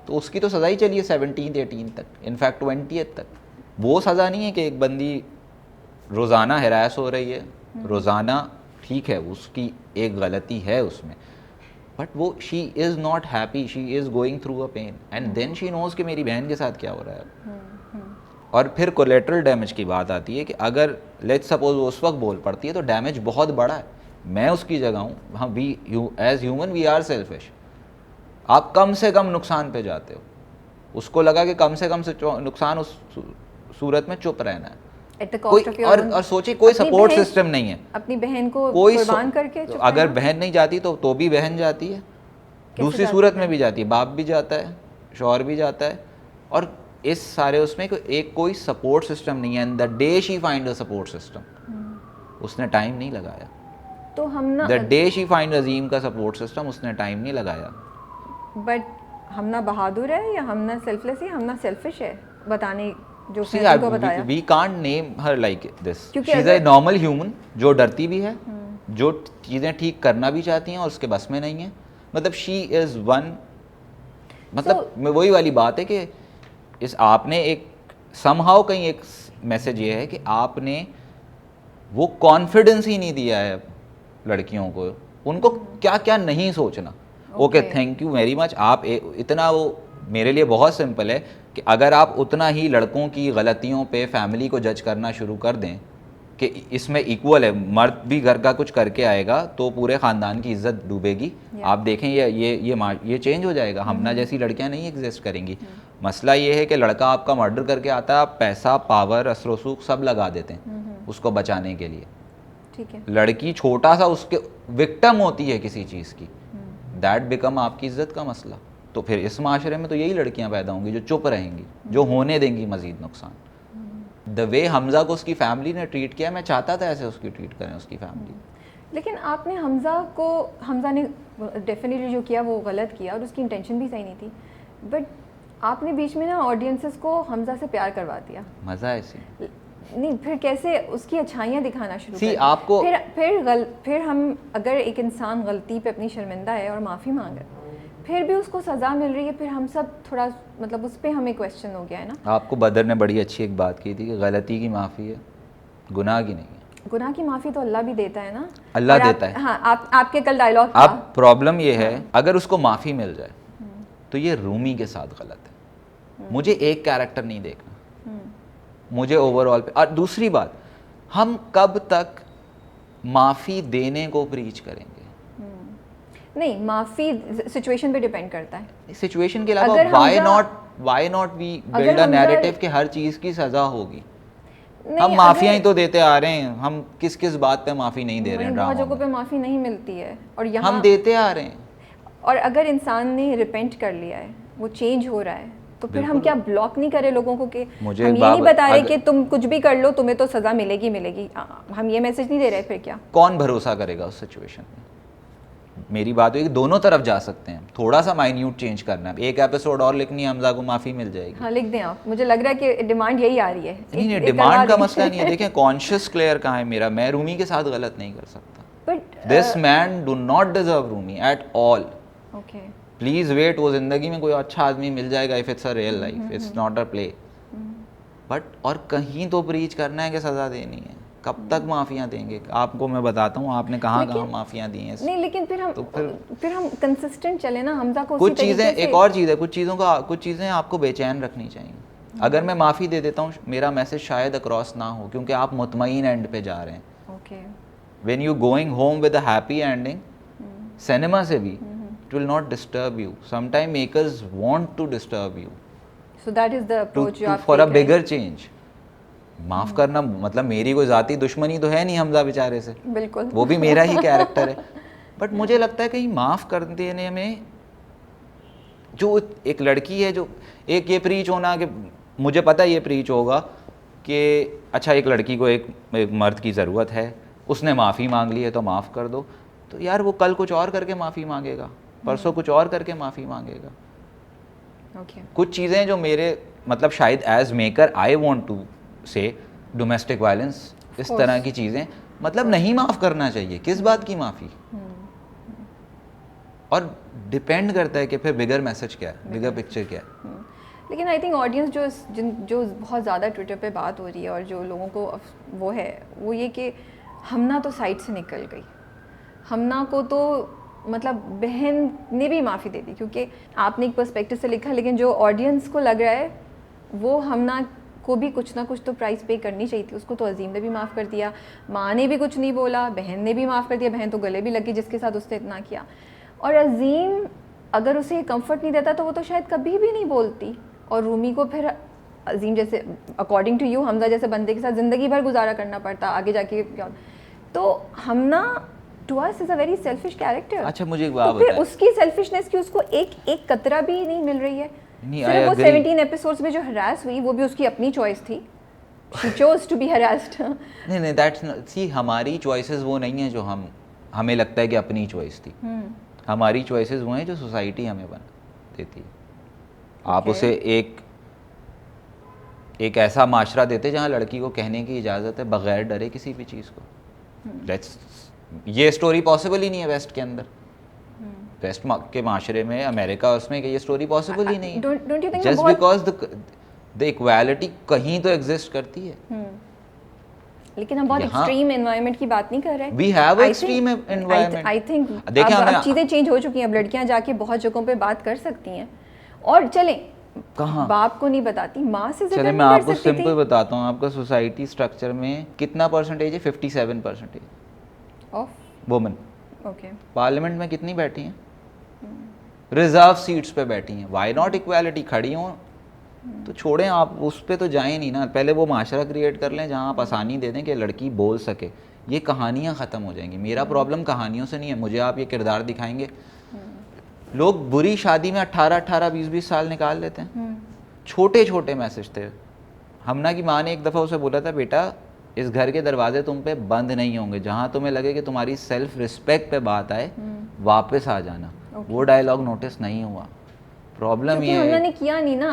तो उसकी तो सज़ा ही चली है 17 18 तक, इनफैक्ट 20 तक। वो सज़ा नहीं है कि एक बंदी रोज़ाना हैरास हो रही है, रोज़ाना ठीक है, उसकी एक गलती है उसमें, बट वो she is not happy, she is going through a pain and then she knows कि मेरी बहन के साथ क्या हो रहा है। और फिर कोलेटरल डैमेज की बात आती है कि अगर लेट्स सपोज वो उस वक्त बोल पड़ती है तो डैमेज बहुत बड़ा है, मैं उसकी जगह हूँ, हम we as human we are selfish. आप कम से कम नुकसान पे जाते हो, उसको लगा कि कम से नुकसान उस सूरत में चुप रहना है। At the cost of your own- और सोचिए कोई अपनी सपोर्ट बहन- सिस्टम नहीं है, अपनी बहन को कोई कुर्बान करके तो चुप अगर रहना? बहन नहीं जाती तो भी बहन जाती है, दूसरी जाती सूरत है? में भी जाती है, बाप भी जाता है, शौहर भी जाता है, और इस सारे उसमें एक कोई सपोर्ट सिस्टम नहीं है। And the day she find a support system, उसने टाइम नहीं लगाया। तो हम ना द डे शी फाइंड अजीम का सपोर्ट सिस्टम, उसने टाइम नहीं लगाया। बट हम ना बहादुर है या हम ना सेल्फलेस है, हम ना सेल्फिश है बताने जो See, उसने को बताया। we can't name her like this. क्योंकि She's a अगर- normal human जो डरती भी है, जो चीज़ें ठीक करना भी चाहती हैं और उसके बस में नहीं है। मतलब she is one, मतलब मैं वही वाली बात है कि इस आपने एक somehow कहीं एक मैसेज ये है कि आपने वो कॉन्फिडेंस ही नहीं दिया है लड़कियों को, उनको क्या क्या नहीं सोचना। Okay, thank you very much. आप इतना, वो मेरे लिए बहुत सिंपल है कि अगर आप उतना ही लड़कों की गलतियों पे फैमिली को जज करना शुरू कर दें कि इसमें इक्वल है, मर्द भी घर का कुछ करके आएगा तो पूरे ख़ानदान की इज्जत डूबेगी। आप देखें ये चेंज हो जाएगा, हमना जैसी लड़कियां नहीं एग्जिस्ट करेंगी। मसला ये है कि लड़का आपका मर्डर करके आता है, आप पैसा, पावर, असर वसूख सब लगा देते हैं उसको बचाने के लिए। ठीक है, लड़की छोटा सा उसके विक्टिम होती है किसी चीज़ की, दैट बिकम आपकी इज्जत का मसला। तो फिर इस माशरे में तो यही लड़कियां पैदा होंगी जो चुप रहेंगी, जो होने देंगी मजीद नुकसान। द वे हमजा को उसकी फैमिली ने ट्रीट किया, मैं चाहता था ऐसे उसकी ट्रीट करें उसकी फैमिली। लेकिन आपने हमजा ने डेफिनेटली जो किया वो गलत किया और उसकी इंटेंशन भी सही नहीं थी, बट आपने बीच में ना ऑडियंसेस को हमजा से प्यार करवा दिया। मज़ा है इसी। नहीं, फिर कैसे उसकी अच्छाइयाँ दिखाना शुरू See, कर दी? आपको फिर हम अगर एक इंसान गलती पे अपनी शर्मिंदा है और माफ़ी मांग रहा है, फिर भी उसको सज़ा मिल रही है, फिर हम सब थोड़ा मतलब उस पर हमें क्वेश्चन हो गया है ना। आपको बदर ने बड़ी अच्छी एक बात की थी कि गलती की माफ़ी है, गुनाह की नहीं है। गुनाह की माफ़ी तो अल्लाह भी देता है ना। अल्लाह और देता है। हाँ, आपके कल डायलॉग था। अब प्रॉब्लम ये है, अगर उसको माफ़ी मिल जाए तो ये रूमी के साथ गलत है। मुझे एक कैरेक्टर नहीं देखना, मुझे ओवरऑल पे। और दूसरी बात, हम कब तक माफ़ी देने को प्रीच करेंगे? नहीं, माफ़ी सिचुएशन पे डिपेंड करता है। सिचुएशन के अलावा अगर व्हाई नॉट वी अगर बिल्ड अ हमजा- नैरेटिव कि हर चीज़ की सज़ा होगी। नहीं, हम माफ़ियाँ ही अगर- तो देते आ रहे हैं, हम किस किस बात पे माफ़ी नहीं दे रहे हैं बहुत ड्रामा जगहों में? पे माफ़ी नहीं मिलती है और यहाँ हम देते आ रहे हैं। और अगर इंसान ने रिपेंट कर लिया है, वो चेंज हो रहा है, तो फिर हम बिल्कुल। क्या ब्लॉक नहीं करें लोगों को कि मुझे हम ये नहीं बता रहे अगर- कि तुम कुछ भी कर लो तुम्हें तो सज़ा मिलेगी मिलेगी, हम ये मैसेज नहीं दे रहे, फिर क्या? कौन भरोसा करेगा उस सिचुएशन में? मेरी बात हुई कि दोनों तरफ जा सकते हैं, थोड़ा सा माइन्यूट चेंज करना है। एक एपिसोड और लिखनी है, हमजा को माफ़ी मिल जाएगी। हाँ, लिख दें आप। मुझे लग रहा है कि डिमांड यही आ रही है। नहीं, एक डिमांड करवा का दें। मसला नहीं है। देखें, कॉन्शियस क्लियर कहाँ है मेरा, मैं रूमी के साथ गलत नहीं कर सकता। But this man do not deserve Rumi at all. Okay, please wait, वो ज़िंदगी में कोई अच्छा आदमी मिल जाएगा if it's a real life, it's not a play. But और कहीं तो ब्रीच करना है कि सज़ा देनी है। कब तक माफ़ियाँ देंगे? आपको मैं बताता हूँ, आपने कहाँ कहाँ माफ़ियाँ दी हैं। नहीं, लेकिन फिर हम कंसिस्टेंट चले ना, हमजा को कुछ उसी चीज़ें, तरीके से- एक और चीज़ है, कुछ चीज़ें आपको बेचैन रखनी चाहिए। अगर मैं माफ़ी दे देता हूँ, मेरा मैसेज शायद अक्रॉस ना हो, क्योंकि आप मुतमईन एंड पे जा रहे हैं। Okay, when you going home with a happy ending, cinema से भी it will not disturb you. Sometime makers want to disturb you so that is the approach जो आप फॉर अ take रहे हैं। Bigger change. माफ़ करना मतलब मेरी कोई ज़ाती दुश्मनी तो है नहीं हमजा बेचारे से, बिल्कुल, वो भी मेरा ही कैरेक्टर है। बट मुझे लगता है कहीं माफ़ कर देने में जो एक लड़की है, जो एक ये प्रीच होना कि मुझे पता है ये प्रीच होगा कि अच्छा एक लड़की को एक मर्द की ज़रूरत है, उसने माफ़ी मांग ली है तो माफ़ कर दो। तो यार वो कल कुछ और करके माफ़ी मांगेगा, परसों कुछ और करके माफ़ी मांगेगा। ओके, कुछ चीज़ें जो मेरे मतलब शायद as maker I want to say domestic violence, इस course. तरह की चीज़ें मतलब नहीं माफ़ करना चाहिए। किस बात की माफ़ी? और डिपेंड करता है कि फिर बिगर मैसेज क्या है, बिगर पिक्चर क्या है। लेकिन आई थिंक ऑडियंस जो बहुत ज़्यादा ट्विटर पे बात हो रही है और जो लोगों को वो है वो ये कि हमना तो साइड से निकल गई, हमना को तो मतलब बहन ने भी माफ़ी दे दी, क्योंकि आपने एक पर्सपेक्टिव से लिखा, लेकिन जो ऑडियंस को लग रहा है वो हमना को भी कुछ ना कुछ तो प्राइस पे करनी चाहिए थी। उसको तो अजीम ने भी माफ़ कर दिया, माँ ने भी कुछ नहीं बोला, बहन ने भी माफ़ कर दिया, बहन तो गले भी लगी जिसके साथ उसने इतना किया। और अजीम अगर उसे कंफर्ट नहीं देता तो वो तो शायद कभी भी नहीं बोलती, और रूमी को फिर अजीम जैसे, अकॉर्डिंग टू यू, हमजा जैसे बंदे के साथ ज़िंदगी भर गुजारा करना पड़ता आगे जाके। तो Hamna to us is a very selfish character. अच्छा मुझे एक बात तो फिर बताएं। उसकी सेल्फिशनेस की उसको एक कतरा भी नहीं मिल रही है। नहीं, सिर्फ वो I agree. 17 एपिसोड्स में जो हरास हुई वो भी उसकी अपनी चॉइस थी, she chose to be harassed. नहीं दैट्स सी, हमारी चॉइसेस वो नहीं है जो हमें लगता है कि अपनी चॉइस थी। हमारी चॉइसेस वो हैं जो सोसाइटी हमें बना देती है। आप Okay. उसे एक ऐसा माशरा देते जहाँ लड़की को कहने की इजाज़त है बगैर डरे किसी भी चीज़ को। लेट्स, ये स्टोरी पॉसिबल ही नहीं है वेस्ट के अंदर। वेस्ट के माशरे में, अमेरिका, उसमें कि ये स्टोरी पॉसिबल ही नहीं Don't you है। think जस्ट बहुत- बिकॉज द इक्वालिटी कहीं तो एग्जिस्ट करती है। लेकिन हम बहुत यहाँ- एक्सट्रीम एनवायरनमेंट की बात नहीं कर रहे। We have extreme environment. I think देखिए, अब हमें- चीज़ें चेंज हो चुकी हैं, अब लड़कियां जाके बहुत जगहों पे बात कर सकती हैं। और चलें, कहाँ? बाप को नहीं बताती, माँ से जिक्र चले नहीं मैं कर आपको सकती सिंपल थी। बताता हूँ। आपका सोसाइटी स्ट्रक्चर में कितना परसेंटेज है? 57% ऑफ वुमेन। ओके, पार्लियामेंट में कितनी बैठी हैं? रिजर्व सीट्स पे बैठी हैं। Why not equality? खड़ी हों तो छोड़ें, आप उस पे तो जाएं नहीं ना। पहले वो माशरा क्रिएट कर लें जहाँ आप आसानी दे दें कि लड़की बोल सके। ये कहानियाँ ख़त्म हो जाएंगी। मेरा प्रॉब्लम कहानियों से नहीं है। मुझे आप ये किरदार दिखाएंगे, लोग बुरी शादी में 18-18, 20-20 साल निकाल लेते हैं। छोटे छोटे मैसेज थे। हमना की माँ ने एक दफ़ा उसे बोला था, बेटा इस घर के दरवाजे तुम पे बंद नहीं होंगे, जहाँ तुम्हें लगे कि तुम्हारी सेल्फ रिस्पेक्ट पे बात आए वापस आ जाना। वो डायलॉग नोटिस नहीं हुआ। प्रॉब्लम क्योंकि ये हमने है, ने किया नहीं ना।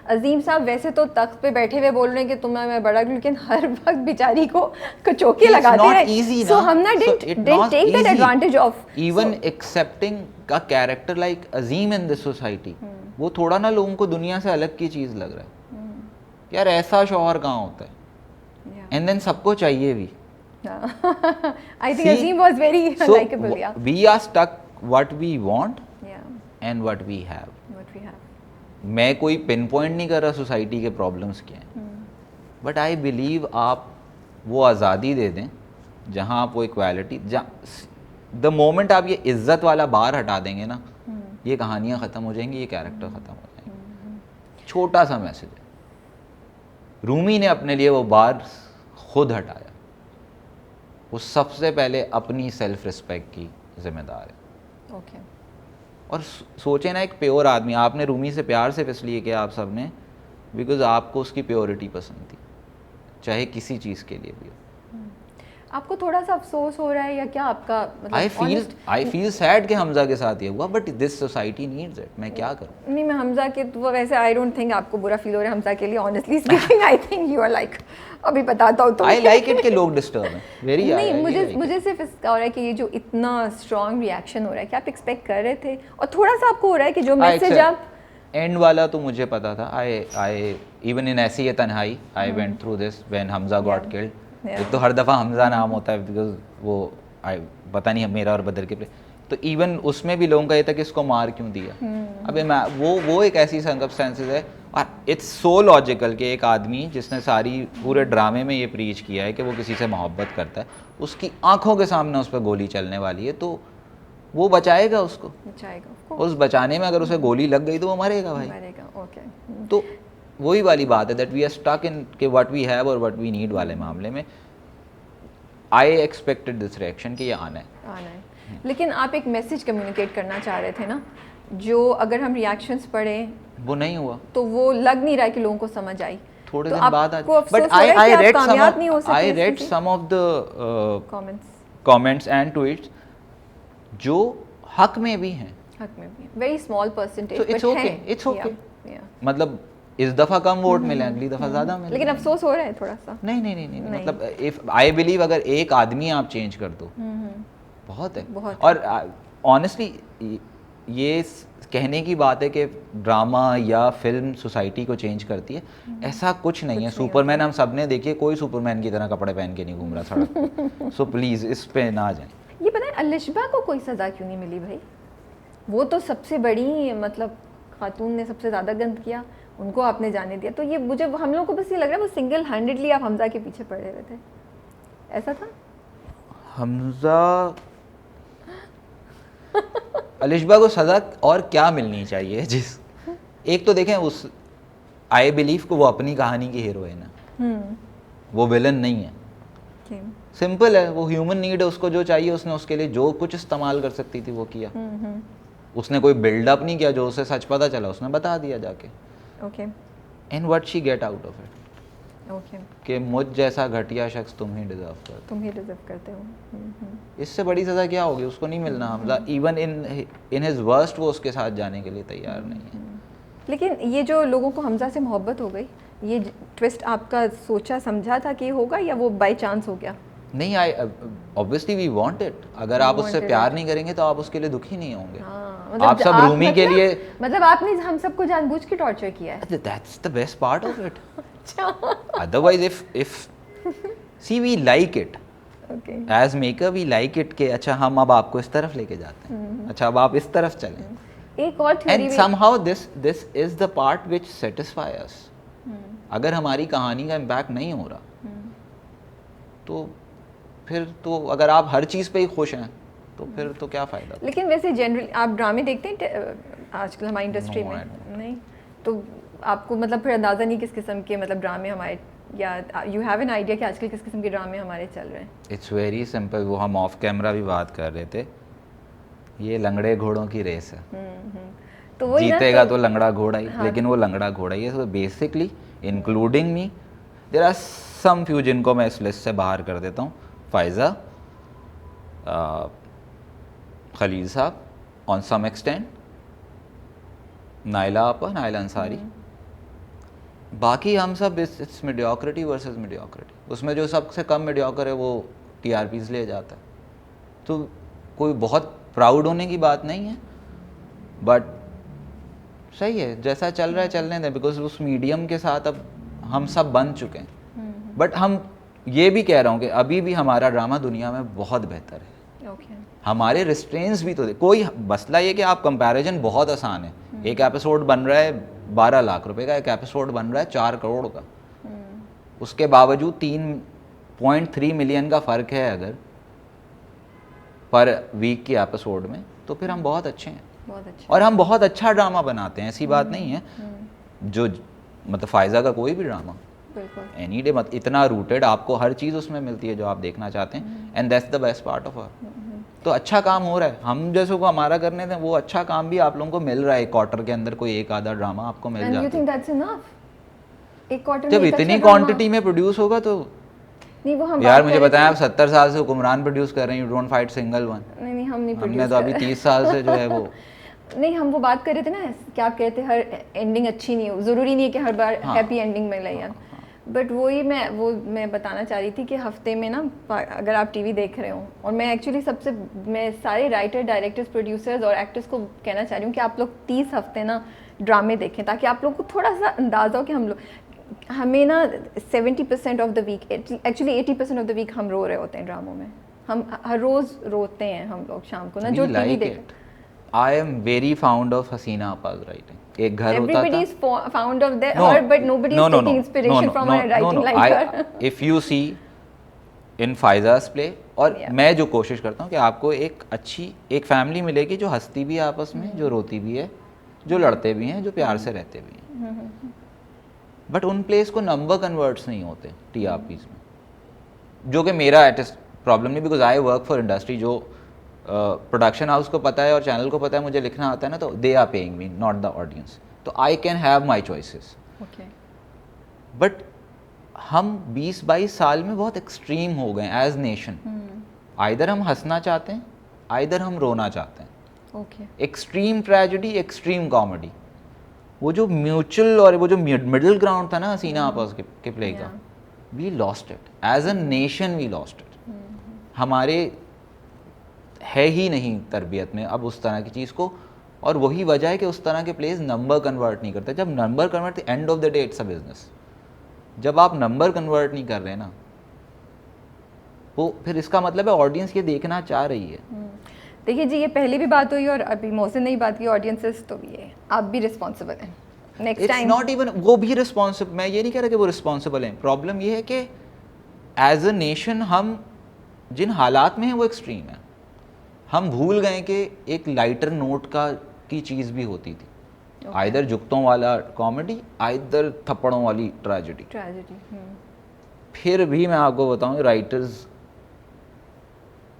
अजीम साहब वैसे तो तख्त पे बैठे हुए बोल रहे हैं कि तुम्हें मैं बड़ा, लेकिन हर वक्त बेचारी को चौके It's लगाते not रहे। easy So ना। हमना So didn't it didn't not take that easy. advantage of Even accepting a character like Azim in this society, वो थोड़ा ना लोगों को दुनिया से अलग की चीज़ लग रहा है। यार ऐसा शौहर कहाँ होता है? Yeah. एंड देन सबको चाहिए भी। I think See, Azim was very So, likable. Yeah. we are stuck what we want Yeah. and what we have. What we have. मैं कोई पिन पॉइंट नहीं कर रहा सोसाइटी के प्रॉब्लम्स क्या हैं, बट आई बिलीव आप वो आज़ादी दे दें जहाँ आप वो इक्वालिटी, द मोमेंट आप ये इज्जत वाला बार हटा देंगे ना, ये कहानियाँ ख़त्म हो जाएंगी, ये कैरेक्टर ख़त्म हो जाएंगे। छोटा सा मैसेज है। रूमी ने अपने लिए वो बार खुद हटाया। वो सबसे पहले अपनी सेल्फ रिस्पेक्ट की जिम्मेदार है। Okay. और सोचें ना, एक प्योर आदमी, आपने रूमी से प्यार सिर्फ इसलिए किया आप सब ने बिकॉज आपको उसकी प्योरिटी पसंद थी, चाहे किसी चीज़ के लिए भी हो। आपको थोड़ा सा अफसोस हो रहा है या क्या? आपका मतलब आई फील सैड कि हमजा के साथ ये हुआ, but this society needs it. मैं क्या करूं? नहीं, मैं हमजा के तो वैसे आई डोंट थिंक आपको बुरा फील हो रहा है हमजा के लिए। Honestly speaking I think you are like, अभी बताता हूँ तो आई लाइक इट कि लोग डिस्टर्ब हैं। वेरी नहीं, मुझे सिर्फ इसका हो रहा है कि ये जो इतना स्ट्रॉन्ग रिएक्शन हो रहा है, क्या आप एक्सपेक्ट कर रहे थे? और थोड़ा सा आपको हो रहा है कि जो मैसेज आप एंड वाला तो मुझे पता था। आई इवन इन ऐसी ये तन्हाई I went through this when Hamza got killed. एक तो हर दफ़ा हमजा नाम होता है बिकॉज वो पता नहीं मेरा और बदर के प्ले, तो इवन उसमें भी लोगों का ये था कि इसको मार क्यों दिया। अबे मैं वो एक ऐसी सर्कमस्टेंसेस है, और इट्स सो लॉजिकल कि एक आदमी जिसने सारी पूरे ड्रामे में ये प्रीच किया है कि वो किसी से मोहब्बत करता है, उसकी आंखों के सामने उस पर गोली चलने वाली है, तो वो बचाएगा उसको। जाएगा उस बचाने में अगर उसे गोली लग गई तो वो मरेगा भाई। मरेगा। ओके, तो वही वाली बात है that we are stuck in के व्हाट वी हैव और व्हाट वी नीड वाले मामले में। आई एक्सपेक्टेड दिस रिएक्शन कि ये आना है। लेकिन आप एक मैसेज कम्युनिकेट करना चाह रहे थे ना, जो अगर हम रिएक्शंस पढ़ें वो नहीं हुआ। तो वो लग नहीं रहा है कि लोगों को समझ आई। थोड़े तो दिन बाद आपको आज, अफसोस बट हो रहा है कि आई आप रेड कामयाब नहीं हो सके रेड इससे? Some of the comments and tweets जो हक में भी हैं। हक में भी very small percentage, So it's okay, it's okay. मतलब इस दफ़ा कम वोट मिले, अगली दफ़ा ज़्यादा मिले। लेकिन अफसोस हो रहा है थोड़ा सा। नहीं, मतलब इफ आई बिलीव अगर एक आदमी आप चेंज कर दो बहुत है। बहुत और ऑनेस्टली ये कहने की बात है कि ड्रामा या फिल्म सोसाइटी को चेंज करती है, ऐसा कुछ नहीं है। सुपरमैन हम सब ने देखिए, कोई सुपरमैन की तरह कपड़े पहन के नहीं घूम रहा सड़क पे। सो प्लीज़ इस पे ना जाएं। ये पता है अलिशबा को कोई सज़ा क्यों नहीं मिली भाई? वो तो सबसे बड़ी मतलब खातून ने सबसे ज़्यादा गंद किया, उनको आपने जाने दिया। तो ये मुझे हम लोगों को बस ये लग रहा है वो सिंगल हैंडेडली आप हमज़ा के पीछे पड़े हुए थे, ऐसा था? हमजा अलिशबा को सज़ा और क्या मिलनी चाहिए? एक तो देखें, उस आई बिलीव को वो अपनी कहानी की हीरोइन है, वो विलन नहीं है। सिंपल है, वो ह्यूमन नीड है, उसको जो चाहिए उसने उसके लिए जो कुछ इस्तेमाल कर सकती थी वो किया। उसने कोई बिल्डअप नहीं किया, जो उसे सच पता चला उसने बता दिया जाके। Okay. And what she get out of it, okay, कि मुझ जैसा घटिया शख्स तुम ही डिजर्व करते हो। इससे बड़ी सज़ा क्या होगी? उसको नहीं मिलना। Hamza even in his worst वो उसके साथ जाने के लिए तैयार नहीं है। लेकिन ये जो लोगों को हमजा से मोहब्बत हो गई, ये ट्विस्ट आपका सोचा समझा था कि होगा या वो बाय चांस हो गया? नहीं, I obviously we want it. अगर आप उससे प्यार नहीं करेंगे तो आप उसके लिए दुखी नहीं होंगे। मतलब आप सब रूमी के लिए, मतलब आपने हम सबको जानबूझ के टॉर्चर किया है। That's the best part of it. Otherwise if see we like it as maker, we like it कि अच्छा हम अब आपको इस तरफ लेके जाते हैं, अच्छा अब आप इस तरफ चलें। एक और theory, and somehow this is the part which satisfy us. अगर हमारी कहानी का इम्पैक्ट नहीं हो रहा तो फिर तो अगर आप हर चीज़ पे ही खुश हैं तो फिर तो क्या फ़ायदा। लेकिन वैसे जनरली आप ड्रामे देखते हैं आजकल हमारी इंडस्ट्री में? नहीं, तो आपको मतलब फिर अंदाज़ा नहीं किस किस्म के मतलब ड्रामे हमारे, या यू हैव एन आइडिया कि आजकल किस किस्म के ड्रामे हमारे चल रहे हैं? इट्स वेरी सिंपल, वो हम ऑफ कैमरा भी बात कर रहे थे, ये लंगड़े घोड़ों की रेस है। तो वो जीतेगा तो लंगड़ा घोड़ा ही। हाँ। लेकिन वो लंगड़ा घोड़ा ही है। तो basically including me there are some few जिनको मैं इस लिस्ट से बाहर कर देता हूँ। फायज़ा, खलील साहब ऑन सम एक्सटेंट, नाइला आपा, नाइला अंसारी, बाकी हम सब इट्स मीडियोक्रिटी वर्सेस मीडियोक्रिटी। उसमें जो सबसे कम मीडियोकर है वो TRPs ले जाता है। तो कोई बहुत प्राउड होने की बात नहीं है, बट सही है जैसा चल रहा है चलने दें, बिकॉज उस मीडियम के साथ अब हम सब बन चुके हैं। बट हम ये भी कह रहा हूँ कि अभी भी हमारा ड्रामा दुनिया में बहुत बेहतर है। हमारे रिस्ट्रेंट्स भी तो कोई मसला ये कि आप कंपैरिजन बहुत आसान है। एक एपिसोड बन रहा है 12 लाख रुपए का, एक एपिसोड बन रहा है 4 करोड़ का, उसके बावजूद 3.3 मिलियन का फ़र्क है अगर पर वीक के एपिसोड में, तो फिर हम बहुत अच्छे हैं। बहुत अच्छा। और हम बहुत अच्छा ड्रामा बनाते हैं, ऐसी बात नहीं है। जो मतलब फ़ायज़ा का कोई भी ड्रामा एनी डे मत इतना रूटेड, आपको हर चीज़ उसमें मिलती है जो आप देखना चाहते हैं, and that's the best part of her. तो अच्छा काम हो रहा है। हम जैसे को हमारा करने थे वो अच्छा काम भी आप लोगों को मिल रहा है। एक क्वार्टर के अंदर कोई एक आधा ड्रामा आपको मिल जाता है। एक क्वार्टर जब इतनी क्वांटिटी में प्रोड्यूस होगा तो नहीं, वो हम यार मुझे बताएं, आप 70 साल से हुक्मरान प्रोड्यूस कर रहे हैं, you don't fight single one. नहीं, हमने तो अभी 30 साल से जो है वो नहीं, हम वो बात कर रहे थे ना, क्या आप कहते हर एंडिंग अच्छी नहीं हो, ज़रूरी नहीं है कि हर बार हैप्पी एंडिंग मिले यार। बट वही मैं बताना चाह रही थी कि हफ्ते में ना अगर आप टीवी देख रहे हो, और मैं एक्चुअली मैं सारे राइटर, डायरेक्टर्स, प्रोड्यूसर्स और एक्टर्स को कहना चाह रही हूँ कि आप लोग 30 हफ्ते ना ड्रामे देखें, ताकि आप लोग को थोड़ा सा अंदाज़ा हो कि हमें ना 70% of the week, actually 80% of the week हम रो रहे होते हैं ड्रामों में। हम हर रोज़ रोते हैं हम लोग शाम को ना, जो टीवी देखते। I am very fond of Hasina Appa's writing. एक घर होता था। Everybody is fond of her, but nobody is taking inspiration from her writing like her. If you see in Faiza's play, और मैं जो कोशिश करता हूँ कि आपको एक अच्छी एक फैमिली मिलेगी जो हंसती भी है आपस में, जो रोती भी है, जो लड़ते भी हैं, जो प्यार से रहते भी हैं। बट उन प्लेस को नंबर कन्वर्ट्स नहीं होते TRPs में, जो कि मेरा एटलीस्ट प्रॉब्लम नहीं, because I work for industry. जो प्रोडक्शन हाउस को पता है और चैनल को पता है मुझे लिखना आता है ना, तो they are paying me, not the audience. तो I can have my choices. But हम 20-22 साल में बहुत एक्सट्रीम हो गए एज नेशन। आइदर हम हंसना चाहते हैं, आइदर हम रोना चाहते हैं। एक्सट्रीम ट्रेजेडी, एक्सट्रीम कॉमेडी, वो जो म्यूचुअल और वो जो मिडिल ग्राउंड था ना हसीना आपास के प्ले का, we lost it as a nation, we lost it. हमारे है ही नहीं तरबियत में अब उस तरह की चीज़ को, और वही वजह है कि उस तरह के प्लेस नंबर कन्वर्ट नहीं करते। जब number convert, end of the day it's a business. जब आप नंबर कन्वर्ट नहीं कर रहे ना, वो फिर इसका मतलब है ऑडियंस ये देखना चाह रही है। देखिए जी, ये पहले भी बात हुई और अभी मोहसिन ने ही बात की ऑडियंसेस, तो ये आप भी रिस्पॉन्सिबल हैं next it's time. Not even वो भी रिस्पॉन्सिबल, मैं ये नहीं कह रहा कि वो रिस्पॉन्सिबल हैं, प्रॉब्लम ये है कि एज अ नेशन हम जिन हालात में हैं वो एक्सट्रीम है। हम भूल गए कि एक लाइटर नोट की चीज़ भी होती थी, आइदर जुगतों वाला कॉमेडी, आइदर थप्पड़ों वाली ट्रेजेडी। फिर भी मैं आपको बताऊं, राइटर्स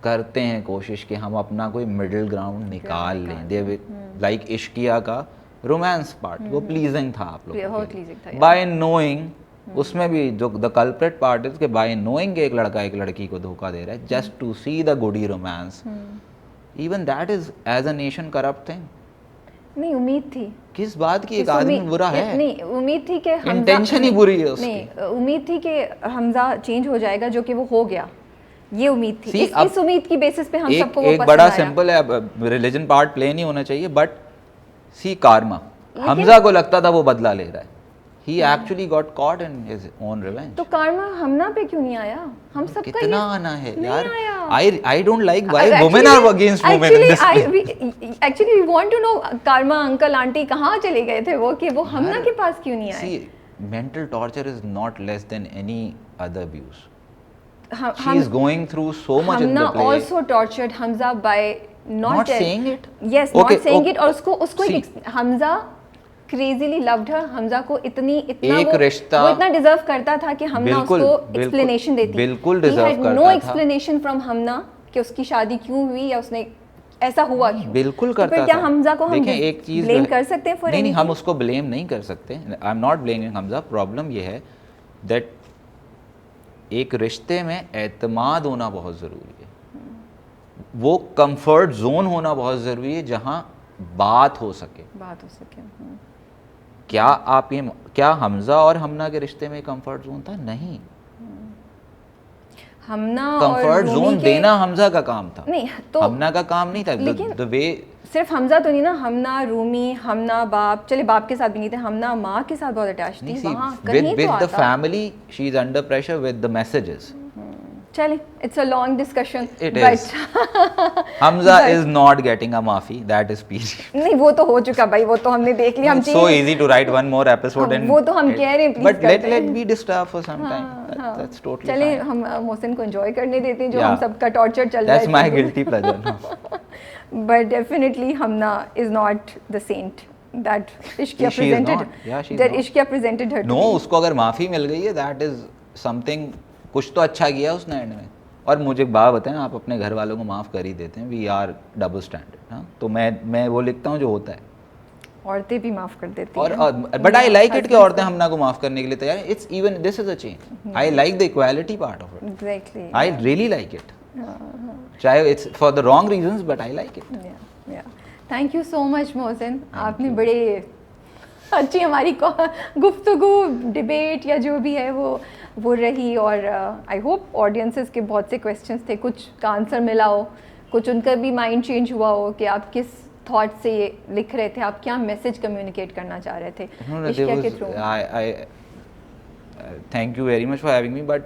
करते हैं कोशिश कि हम अपना कोई मिडिल ग्राउंड निकाल लें। दे लाइक इश्किया का रोमांस पार्ट वो प्लीजिंग था आप लोगों को, बाय नोइंग उसमें भी जो द कल्प्रिट पार्ट इज के बाय नोइंग एक लड़का एक लड़की को धोखा दे रहा है just to see the goody romance, even that is as a nation corrupt thing. नहीं, उम्मीद थी किस बात की, एक आदमी बुरा है नहीं, उम्मीद थी कि इंटेंशन ही बुरी है उसकी। नहीं, उम्मीद थी कि हमजा चेंज हो जाएगा, जो कि वो हो गया, ये उम्मीद थी। इस उम्मीद की बेसिस पे हम सबको वो एक बड़ा सिंपल है, रिलीजन पार्ट प्ले नहीं होना चाहिए, बट सी कार्मा, हमजा को लगता था वो बदला ले रहा है, he actually got caught in his own revenge। तो कार्मा हमना पे क्यों नहीं आया? हम सबका कितना आना है यार। आया। I don't like why women are against women in this film। Actually we want to know Karma uncle aunty कहाँ चले गए थे वो, कि वो हमना के पास क्यों नहीं आए? See, mental torture is not less than any other abuse। She is going through so much in the play। Hamna also tortured Hamza by not saying it। Yes, not saying it। और उसको Hamza crazily loved her. Hamza को इतना एक रिश्ता वो इतना deserve करता था कि हमना उसको एक्सप्लेनेशन देती। बिल्कुल डिजर्व करता था। नो एक्सप्लेनेशन फ्रॉम हमना कि उसकी शादी क्यों हुई या उसने ऐसा हुआ क्यों। बिल्कुल करता था। क्या हमजा को हम एक चीज ब्लेम कर सकते हैं फॉर नहीं, हम उसको ब्लेम नहीं कर सकते। आई am not blaming Hamza. Problem ये है दैट एक रिश्ते में एतमाद होना बहुत ज़रूरी है, वो कंफर्ट जोन होना बहुत ज़रूरी है जहाँ बात हो सके। क्या हमजा और हमना के रिश्ते में कंफर्ट जोन था? नहीं। हमना कंफर्ट जोन देना हमजा का काम था, नहीं तो हमना का काम नहीं था। द वे सिर्फ हमजा तो नहीं ना, हमना रूमी, हमना बाप, चले बाप के साथ भी नहीं थे, हमना माँ के साथ बहुत अटैच थी। वहाँ कहीं तो आता। With the family she is under pressure with the messages. चले, it's a long discussion. It is। Hamza is not getting a माफी, that is PG। नहीं, वो तो हो चुका भाई, वो तो हमने देख लिया। हम so easy to write one more episode and वो तो हम कह रहे हैं please but let be disturbed for some time। That's totally चले, fine। हम मोहसिन को एंजॉय करने देते हैं जो हम सबका टॉर्चर चल रहा है। That's my guilty pleasure। But definitely Hamna is not the saint that Ishqiya presented। That Ishqiya presented her। No, उसको अगर माफी मिल गई है that is something, कुछ तो अच्छा किया उसने एंड में। और मुझे एक बात बताएं, आप अपने घर वालों को माफ़ कर ही देते हैं, वी आर डबल स्टैंडर्ड। हाँ, तो मैं वो लिखता हूँ जो होता है। औरतें भी माफ़ कर देती हैं। और बट आई लाइक इट कि औरतें हमना को माफ़ करने के लिए तैयार हैं। It's even this is a change. I like the equality part of it. Exactly, I really like it. चाहे it's for the wrong reasons, but I like it. Thank you so much Mohsin, आपने बड़े अच्छी हमारी गुफ्तगू, debate या जो भी है वो रही। और आई होप ऑडियंसेस के बहुत से क्वेश्चंस थे, कुछ का आंसर मिला हो, कुछ उनका भी माइंड चेंज हुआ हो कि आप किस थॉट से ये लिख रहे थे, आप क्या मैसेज कम्युनिकेट करना चाह रहे थे इश्किया के थ्रू। Thank you very much for having me, but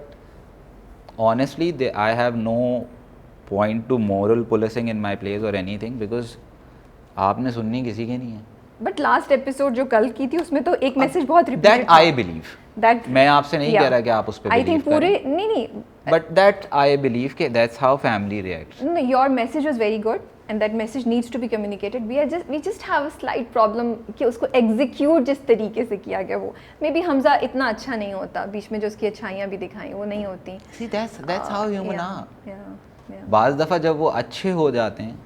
honestly I have no point to moral policing in my place और एनीथिंग, बिकॉज आपने सुननी किसी की नहीं है। बट लास्ट एपिसोड जो कल की थी उसमें तो एक मैसेज बहुत repeated that I believe, that मैं आपसे नहीं कह रहा कि आप उस पे आई थिंक पूरे नहीं बट दैट आई बिलीव के that's how family reacts. No, your message was very good and that message needs to be communicated. We just have a slight problem कि उसको एग्जीक्यूट जिस तरीके से किया गया, वो मे बी हमजा इतना अच्छा नहीं होता, बीच में जो उसकी अच्छाइयाँ भी दिखाई वो नहीं होती। See that's how human are. बाज़ दफ़ा जब वो अच्छे हो जाते हैं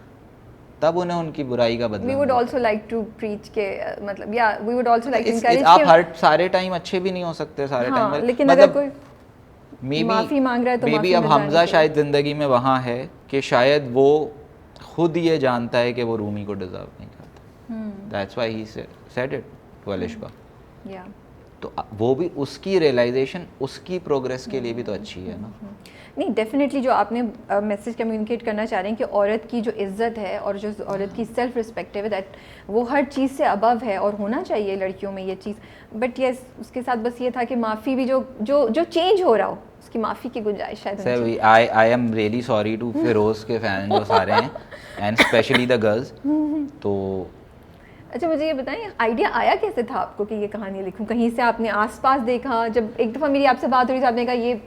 तब उन्हें उनकी बुराई का बदला। We would also like to preach के मतलब we would also like to encourage आप हर सारे टाइम अच्छे भी नहीं हो सकते सारे टाइम में, लेकिन अगर कोई माफी मांग रहा है तो मे बी अब हमजा शायद जिंदगी में वहाँ है कि शायद वो खुद ये जानता है कि वो रूमी को डिजर्व नहीं करता। That's why he said it to Alishba। तो वो भी उसकी रियलाइजेशन, उसकी प्रोग्रेस के लिए भी तो अच्छी है ना। नहीं, डेफिनेटली जो आपने मैसेज कम्युनिकेट करना चाह रहे हैं कि औरत की जो इज़्ज़त है और जो औरत की सेल्फ रिस्पेक्ट है दैट वो हर चीज़ से अबव है और होना चाहिए लड़कियों में ये चीज़। बट यस, उसके साथ बस ये था कि माफ़ी भी जो चेंज हो रहा हो उसकी माफ़ी की गुंजाइश शायद होनी चाहिए। I am really sorry to Firoz के फैन जो सारे हैं एंड स्पेशली द गर्ल्स। तो अच्छा, मुझे ये बताएं, आइडिया आया कैसे था आपको कि ये कहानी लिखूं? कहीं से आपने आसपास देखा? जब एक दफ़ा मेरी आपसे बात हो रही थी, आपने कहा ये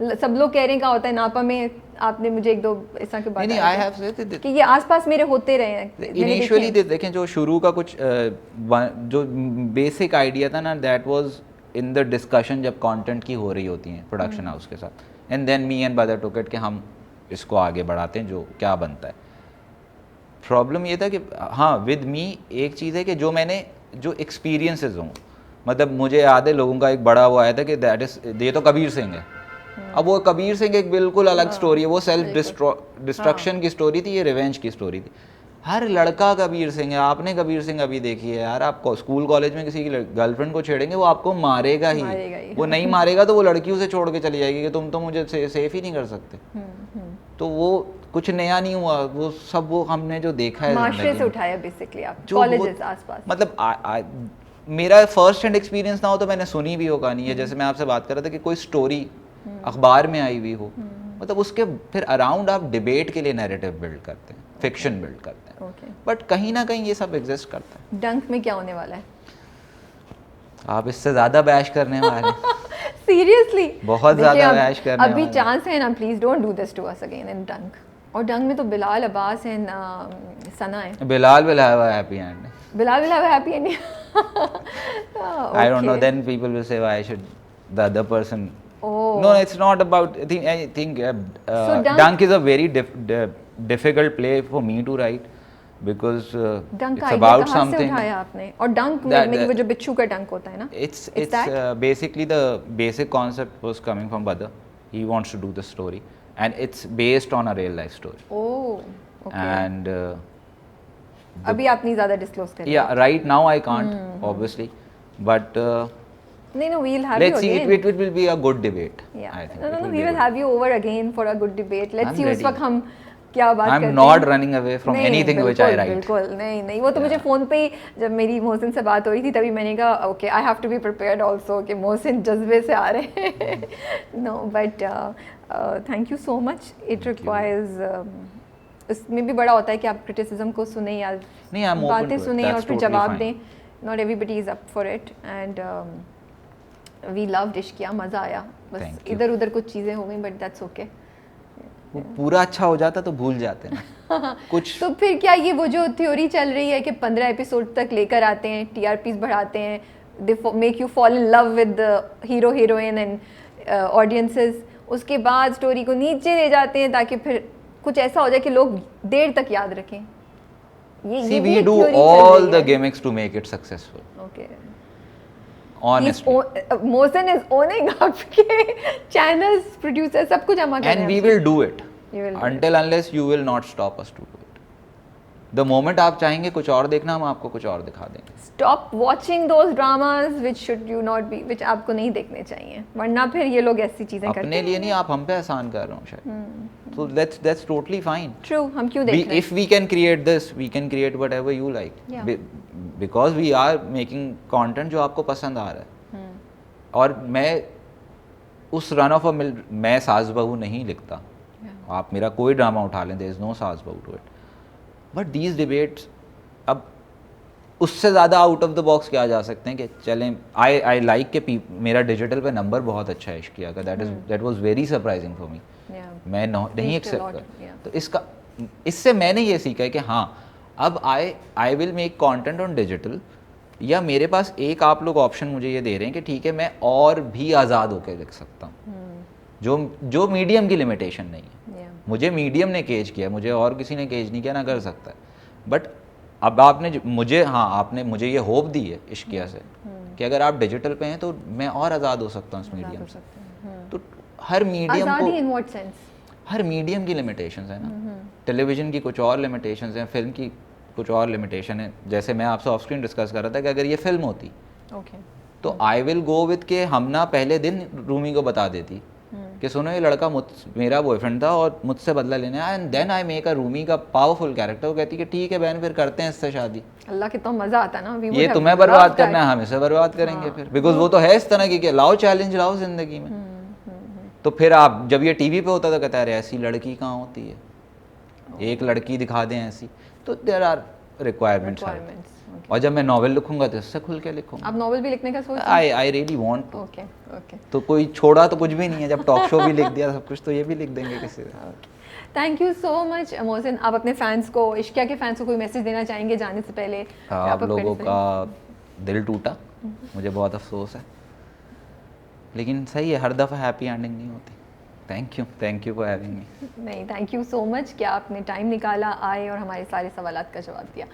सब लोग कह रहे हैं क्या होता है नापा में, आपने मुझे एक दो इस तरह के बात नहीं, आई हैव सेड कि ये आसपास मेरे होते रहे हैं। इनिशियली देखें जो शुरू का कुछ जो बेसिक आइडिया था ना, that was in the discussion जब कंटेंट की हो रही होती है प्रोडक्शन हाउस के साथ, एंड देन मी एंड बदर टुक इट कि हम इसको आगे बढ़ाते हैं जो क्या बनता है। प्रॉब्लम ये था कि हाँ, विद मी एक चीज़ है कि जो मैंने जो एक्सपीरियंसेस हों, मतलब मुझे याद है लोगों का एक बड़ा वो आया था कि दैट इज ये तो कबीर सिंह है। अब वो कबीर सिंह एक बिल्कुल अलग स्टोरी है, वो सेल्फ डिस्ट्रक्शन की स्टोरी थी, ये रिवेंज की स्टोरी थी। हर लड़का कबीर सिंह है। आपने कबीर सिंह अभी देखी है यार, आप स्कूल कॉलेज में किसी की गर्लफ्रेंड को छेड़ेंगे वो आपको मारेगा ही। वो नहीं मारेगा तो वो लड़की उसे छोड़ के चली जाएगी कि तुम तो मुझे सेफ ही नहीं कर सकते। तो वो कुछ नया नहीं हुआ, वो सब वो हमने जो देखा है माशरे से उठाया बेसिकली आप कॉलेजेस आसपास। मतलब मेरा फर्स्ट हैंड एक्सपीरियंस ना हो तो मैंने सुनी भी हो कहानी है, जैसे मैं आपसे बात कर रहा था कि कोई स्टोरी अखबार में आई हुई हो, मतलब उसके फिर अराउंड आप डिबेट के लिए नैरेटिव बिल्ड करते हैं, फिक्शन बिल्ड करते हैं। बट कहीं ना कहीं ये सब एग्जिस्ट करता है। डंक में क्या होने वाला है? आप इससे ज्यादा बैश करने वाले सीरियसली बहुत ज्यादा बैश करने अभी वाले। चांस है ना, please don't do this to us again in Dunk. और डंक में तो बिलाल अब्बास एंड सना है। Bilal will have a happy end. Bilal will have a happy ending. I don't know, then people will say why should the other person. Oh. No, it's not about. I think So Dunk is a very difficult play for me to write because डंक it's का about कहाँ से something. उठाया आपने? और डंक That- में वो जो बिच्छू का डंक होता है ना, It's basically the basic concept was coming from Badr. He wants to do the story, and it's based on a real life story. Oh okay. And अभी आप नहीं ज्यादा डिस्क्लोज करें। yeah, right now I can't obviously, but. नहीं, no, we'll have Let's you see. again. It will be a good debate. Yeah. I think. No, we will have you over again for a good debate. Let's I'm see उस ready. वक्त हम क्या बात करते I'm हैं। not running away from नहीं, anything which I बिल्कुल, write. बिल्कुल नहीं, वो तो मुझे फ़ोन पे ही जब मेरी मोहसिन से बात हो रही थी तभी मैंने कहा okay, I have to be prepared also कि मोहसिन जज्बे से आ रहे हैं। No but thank you so much. It requires, इसमें भी बड़ा होता है कि आप क्रिटिसिज्म को सुने या नहीं, I'm open बातें to it. सुने और That's फिर totally जवाब fine. दें। Not everybody is up for it and we loved Ishqiya, मज़ा आया। बस Thank you. इधर उधर कुछ चीज़ें हो गई बट दैट्स ओके। वो पूरा अच्छा हो जाता तो भूल जाते ना कुछ। तो फिर क्या ये वो जो थ्योरी चल रही है कि 15 एपिसोड तक लेकर आते हैं, टीआरपीस बढ़ाते हैं, they make you fall in love with the hero heroine and audiences, उसके बाद स्टोरी को नीचे ले जाते हैं ताकि फिर कुछ ऐसा हो जाए कि लोग देर तक याद रखें। See, we do all the gimmicks to make it successful. Okay. Honestly. Mohsin is owning आपके चैनल्स, प्रोड्यूसर, सब कुछ जमा कर रहे हैं। And we will do it. You will do Until unless you will not stop us to do it. The moment आप चाहेंगे कुछ और देखना, हम आपको कुछ और दिखा देंगे। Stop watching those dramas which should you not be, which आपको नहीं देखने चाहिए, वरना फिर ये लोग ऐसी चीजें करते हैं। अपने लिए नहीं, आप हम पे एहसान कर रहे हो शायद। So that's totally fine. True, हम क्यों देख रहे हैं? If we can create this, we can create whatever you like. Yeah. Because we are making content जो आपको पसंद आ रहा है। और मैं उस रन ऑफ मैं सास बहू नहीं लिखता। आप मेरा कोई ड्रामा उठा लें, देयर इज नो सास बहू to it. But these debates, अब उससे ज़्यादा आउट ऑफ द बॉक्स क्या जा सकते हैं कि चलें। आई लाइक के मेरा डिजिटल पे नंबर बहुत अच्छा है इश्किया का, that was very surprising for me. मैं नहीं एक्सेप्ट कर। तो इससे मैंने ये सीखा है कि हाँ, अब I will make content on digital, या मेरे पास एक आप लोग ऑप्शन मुझे ये दे रहे हैं कि ठीक है मैं और भी आज़ाद होकर लिख सकता हूँ, जो मीडियम की लिमिटेशन नहीं है। मुझे मीडियम ने केज किया, मुझे और किसी ने केज नहीं किया, ना कर सकता है। बट अब आपने मुझे ये होप दी है इश्किया से कि अगर आप डिजिटल पे हैं तो मैं और आज़ाद हो सकता हूँ इस मीडियम से। तो हर मीडियम को, in what sense? Her medium की लिमिटेशंस है ना। टेलीविज़न की कुछ और लिमिटेशंस हैं, फिल्म की कुछ और लिमिटेशन है। जैसे मैं आपसे ऑफ स्क्रीन डिस्कस कर रहा था कि अगर ये फिल्म होती Okay. तो आई विल गो विद के हम ना पहले दिन रूमी को बता देती कि सुनो ये लड़का मेरा बॉयफ्रेंड था और मुझसे बदला लेने आया, and then I make a Rumi का पावरफुल कैरेक्टर। वो कहती कि ठीक है बहन फिर करते हैं इससे शादी। अल्लाह कितना मजा आता है ना। We would ये have तुम्हें loved बर्बाद that. करना है, हम इसे बर्बाद करेंगे फिर, बिकॉज वो तो है इस तरह की कि लाओ चैलेंज लाओ जिंदगी में। तो फिर आप जब ये टीवी पे होता तो कहता है ऐसी लड़की कहाँ होती है, एक लड़की दिखा दें ऐसी, तो there are requirements. Requirements. Okay. और जब मैं नॉवेल लिखूंगा तो इससे खुल के लिखूंगा। आप नॉवेल भी लिखने का सोच रहे हैं? I really want to. Okay okay. तो कोई छोड़ा तो कुछ भी नहीं है, जब टॉक शो भी लिख दिया सब कुछ, तो ये भी लिख देंगे किसी से। Thank you so much Mohsin. आप अपने फैंस को, इश्किया के फैंस को कोई मैसेज देना चाहेंगे जाने से पहले? आप लोगों का दिल टूटा, मुझे बहुत अफसोस है, लेकिन सही है, हर दफ़ा हैप्पी एंडिंग नहीं होती। थैंक यू फॉर हैविंग मी। नहीं, थैंक यू सो मच कि आपने टाइम निकाला, आए और हमारे सारे सवालात का जवाब दिया।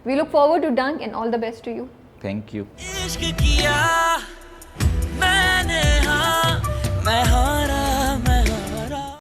We look forward to Dunk and all the best to you. Thank you. इश्क किया मैंने, हाँ मैं हाँ